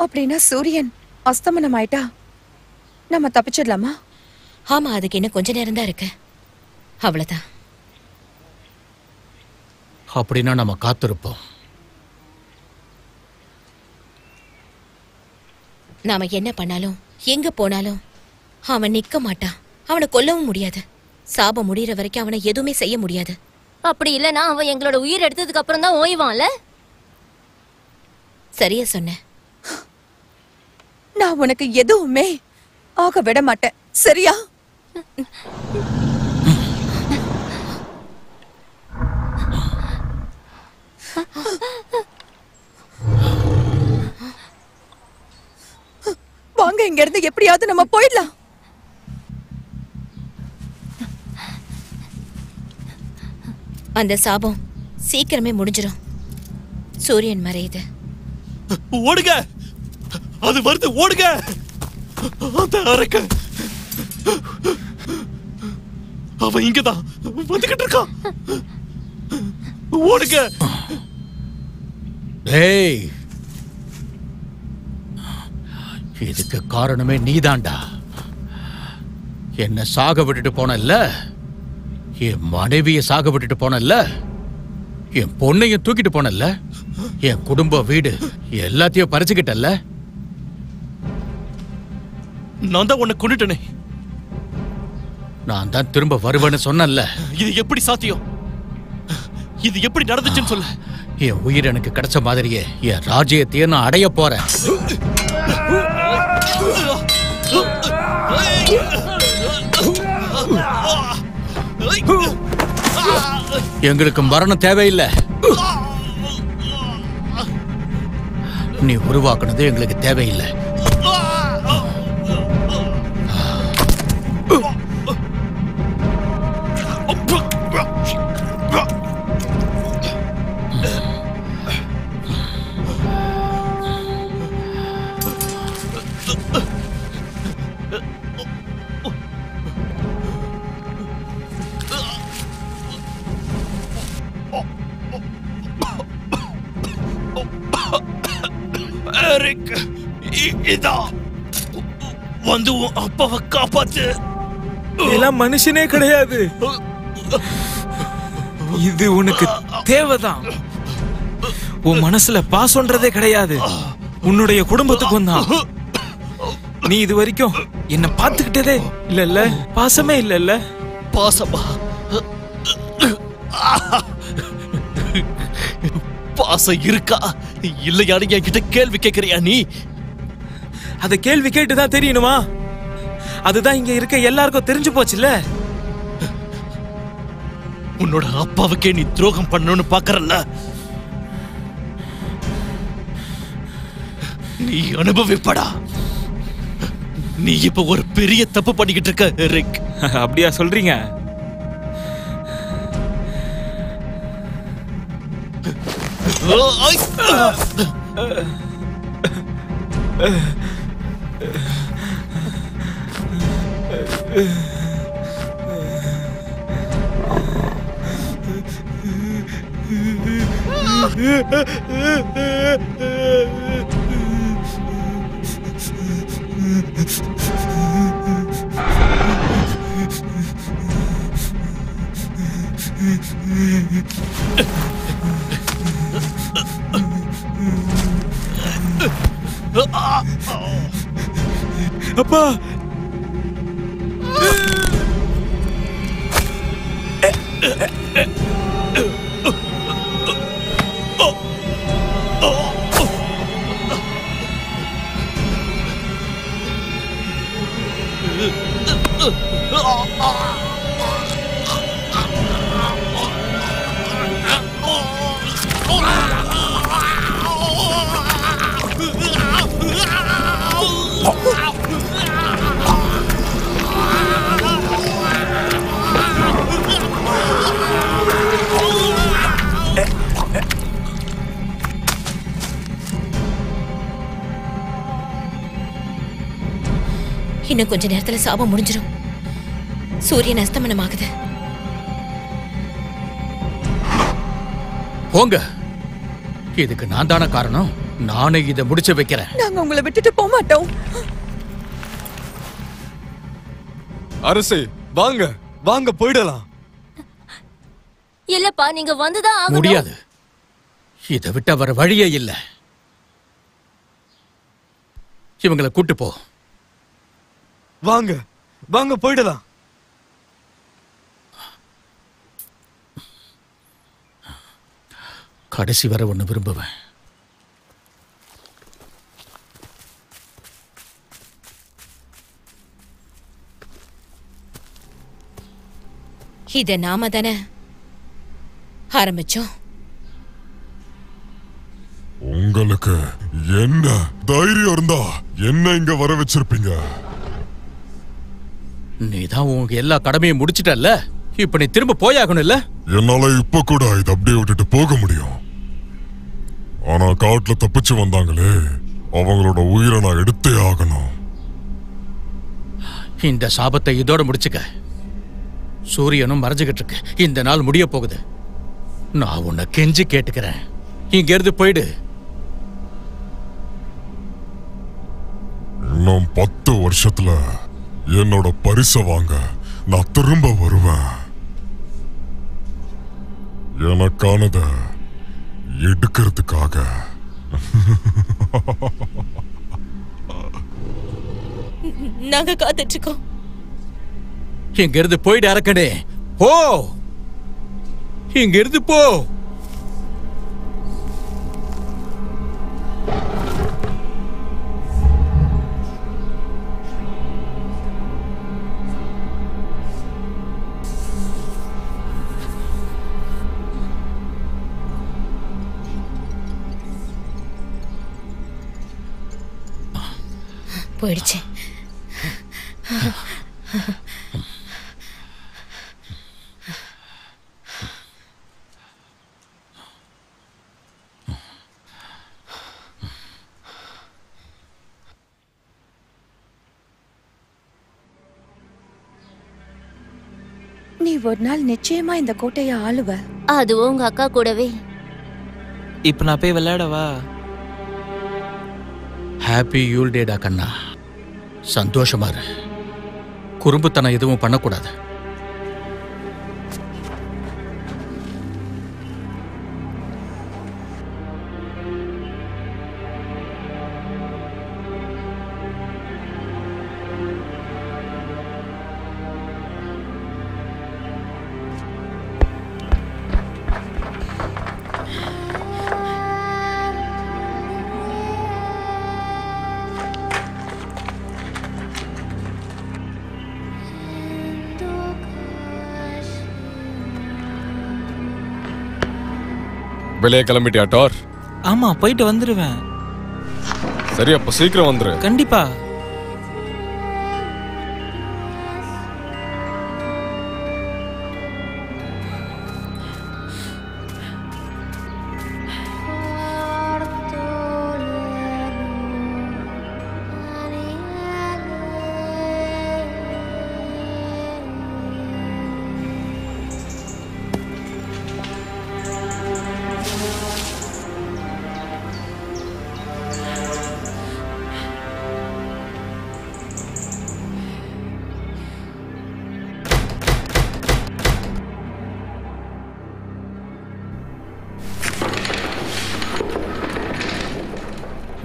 அப்படின்னா சூரியன் அஸ்தமனம் ஆயிட்டா நம்ம தப்பிச்சிடலாமா? ஆமா, அதுக்கு இன்னும் கொஞ்ச நேரம் தான் இருக்கு. அவ்வளவுதான். அப்படின்னா நம்ம காத்திருப்போம். நாம என்ன பண்ணாலும் எங்க போனாலும் அவன் நிக்க மாட்டான். அவனை கொல்லவும் முடியாது. சாபம் முடியற வரைக்கும் அவனை எதுவுமே செய்ய முடியாது. அப்படி இல்லனா அவன் எங்களோட உயிர் எடுத்ததுக்கு அப்புறம் தான் ஓய்வான்ல. சரியா சொன்ன. நான் உனக்கு எதுவுமே ஆக விட மாட்டேன். சரியா? வாங்க, இங்க இருந்து எப்படியாவது நம்ம போயிடலாம். அந்த சாபம் சீக்கிரமே முடிஞ்சிடும். சூரியன் மறையுது. ஓடுங்க, அது வருது, ஓடுங்க. அந்த அரக்க அவன் இங்கதான் வந்துகிட்டு இருக்கான். ஓடுங்க. டேய், இதுக்கு காரணமே நீதான்டா. என்ன சாக விட்டுட்டு போனல்ல, என் மனைவியை சாக விட்டுட்டு போனல்ல, என் பொண்ணையும் தூக்கிட்டு போனல்ல, என் குடும்ப வீடு எல்லாத்தையும் பறிச்சுக்கிட்டல்ல. நான் தான் உன்னை கொண்டுட்டனே. நான் தான் திரும்ப வருவேன்னு சொன்னேன்ல. இது எப்படி சாத்தியம்? இது எப்படி நடந்துச்சுன்னு சொல்ல. என் உயிர் எனக்கு கிடைச்ச மாதிரியே என் ராஜ்யத்தையே நான் அடைய போறேன். எங்களுக்கு மரணம் தேவையில்லை. நீ உருவாக்குனது எங்களுக்கு தேவையில்லை. எரிக், இதா வந்து உன் அப்பாவை காப்பாத்து. இதெல்லாம் மனுஷனே கிடையாது. இது உனக்கு தேவைதான். உன் மனசுல பாசம்ன்றதே கிடையாது. உன்னுடைய குடும்பத்துக்கும் தான். நீ இது வரைக்கும் என்ன பார்த்துக்கிட்டதே இல்லல்ல, பாசமே இல்லல்ல. பாசமா? பாசம் இருக்கா இல்லையான்னு என்கிட்ட கேள்வி கேட்கறியா நீ? அத கேள்வி கேட்டுதான் தெரியணுமா? அதுதான் இங்க இருக்க எல்லாருக்கும் தெரிஞ்சு போச்சுல்ல. உன்னோட அப்பாவுக்கே நீ துரோகம் பண்ணணும்னு பாக்கறல்ல. நீ அனுபவிப்படா. நீ இப்ப ஒரு பெரிய தப்பு பண்ணிக்கிட்டு இருக்க எரிக். அப்படியா சொல்றீங்க? அப்பா, இன்னும் கொஞ்ச நேரத்துல சாபம் முடிஞ்சிடும். சூரியன் அஸ்தமனமாகுது. போங்க. இதுக்கு நான் தான காரணம். நானே இதை முடிச்சு வைக்கிறேன். நாங்க உங்களை விட்டுட்டு போக மாட்டோம். அரசே, வாங்க வாங்க போயிடலாம். இல்லப்பா, நீங்க வந்துதான் ஆகணும். முடியாது. இதை விட்ட வர வழியே இல்ல. இவங்களை கூட்டு போ. வாங்க வாங்க போயிடலாம். கடைசி வரை ஒண்ணு விரும்புவேன். இத நாம தானே ஆரம்பிச்சோம். உங்களுக்கு என்ன தைரியம் இருந்தா என்ன இங்க வர வச்சிருப்பீங்க? நீதான் உங்க எல்லா கடமையும் முடிச்சிட்டல்ல, இப்ப நீ திரும்ப போயாகணும் இல்ல? என்னால இப்ப கூட இதை அப்படியே விட்டுட்டு போக முடியும். ஆனா காட்டுல தப்பிச்சு வந்தாங்களே, அவங்களோட உயிரை நான் எடுத்தே ஆகணும். இந்த சாபத்தை இதோட முடிச்சுக்க. சூரியனும் மறைஞ்சுகிட்டு இருக்கு. இந்த நாள் முடிய போகுது. நான் உன்னை கெஞ்சி கேட்டுக்கிறேன், இங்க இருந்து போயிடு. இன்னும் 10 வருஷத்துல என்னோட பரிசை வாங்க நான் திரும்ப வருவேன். எனக்கானத எடுக்கிறதுக்காக. நாங்க காத்துட்டு இருக்கோம். இங்க இருந்து போயிடு அரக்கனே, போ. இங்க இருந்து போ. போயிடுச்சு. நீ ஒரு நாள் நிச்சயமா இந்த கோட்டையை ஆளுவ. அதுவும் உங்க அக்கா கூடவே. இப்ப நான் போய் விளையாடவா? ஹாப்பி யூல் டேடா கண்ணா. சந்தோஷமா இரு. குறும்புத்தனம் எதுவும் பண்ணக்கூடாது. வெளியே கிளம்பிட்டியா டார்? ஆமா, போயிட்டு வந்துருவேன். சரி, அப்ப சீக்கிரம் வந்துரு. கண்டிப்பா.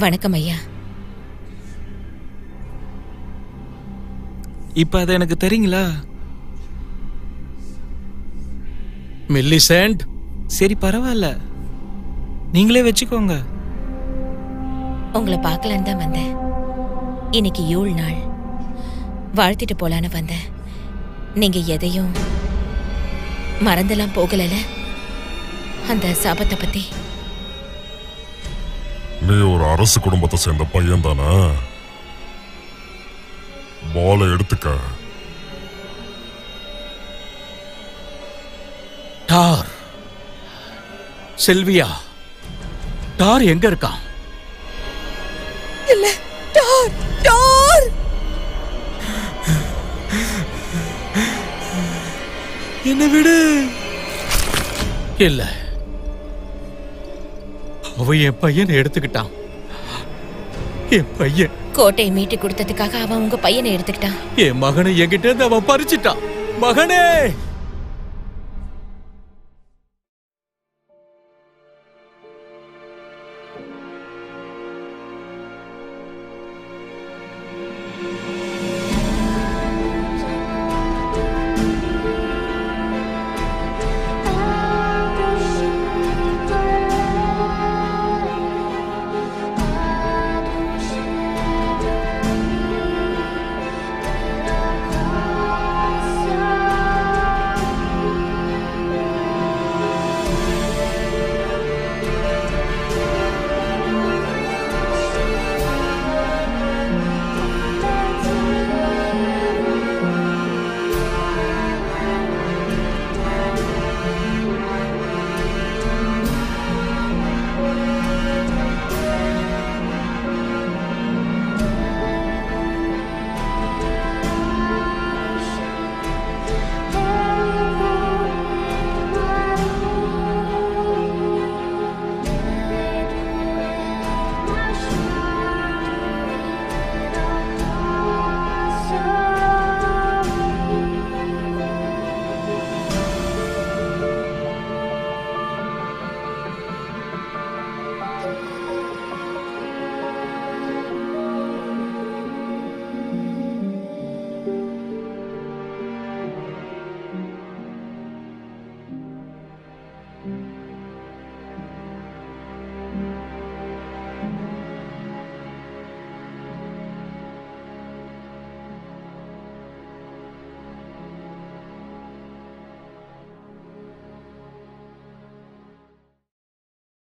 வணக்கம் ஐயா. இப்ப அது எனக்கு தெரியுங்களா? மில்லிசென்ட். சரி, பரவாயில்ல, நீங்களே வச்சுக்கோங்க. உங்களை பார்க்கலான்னு தான் வந்தேன். இன்னைக்கு யூல் நாள், வாழ்த்திட்டு போலான்னு வந்தேன். நீங்க எதையும் மறந்தெல்லாம் போகலல அந்த சாபத்தை பத்தி? நீ ஒரு அரசு குடும்பத்தை சேர்ந்த பையன் தானே? பாலை எடுத்துக்க. டார், செல்வியா, டார் எங்க இருக்கான்? இல்ல, டார், டார். என்ன விடு. இல்ல, அவன் என் பையனை எடுத்துக்கிட்டான். என் பையன் கோட்டையை மீட்டு கொடுத்ததுக்காக அவன் உங்க பையனை எடுத்துக்கிட்டான். என் மகனை என்கிட்ட இருந்து அவன் பறிச்சிட்டான். மகனே!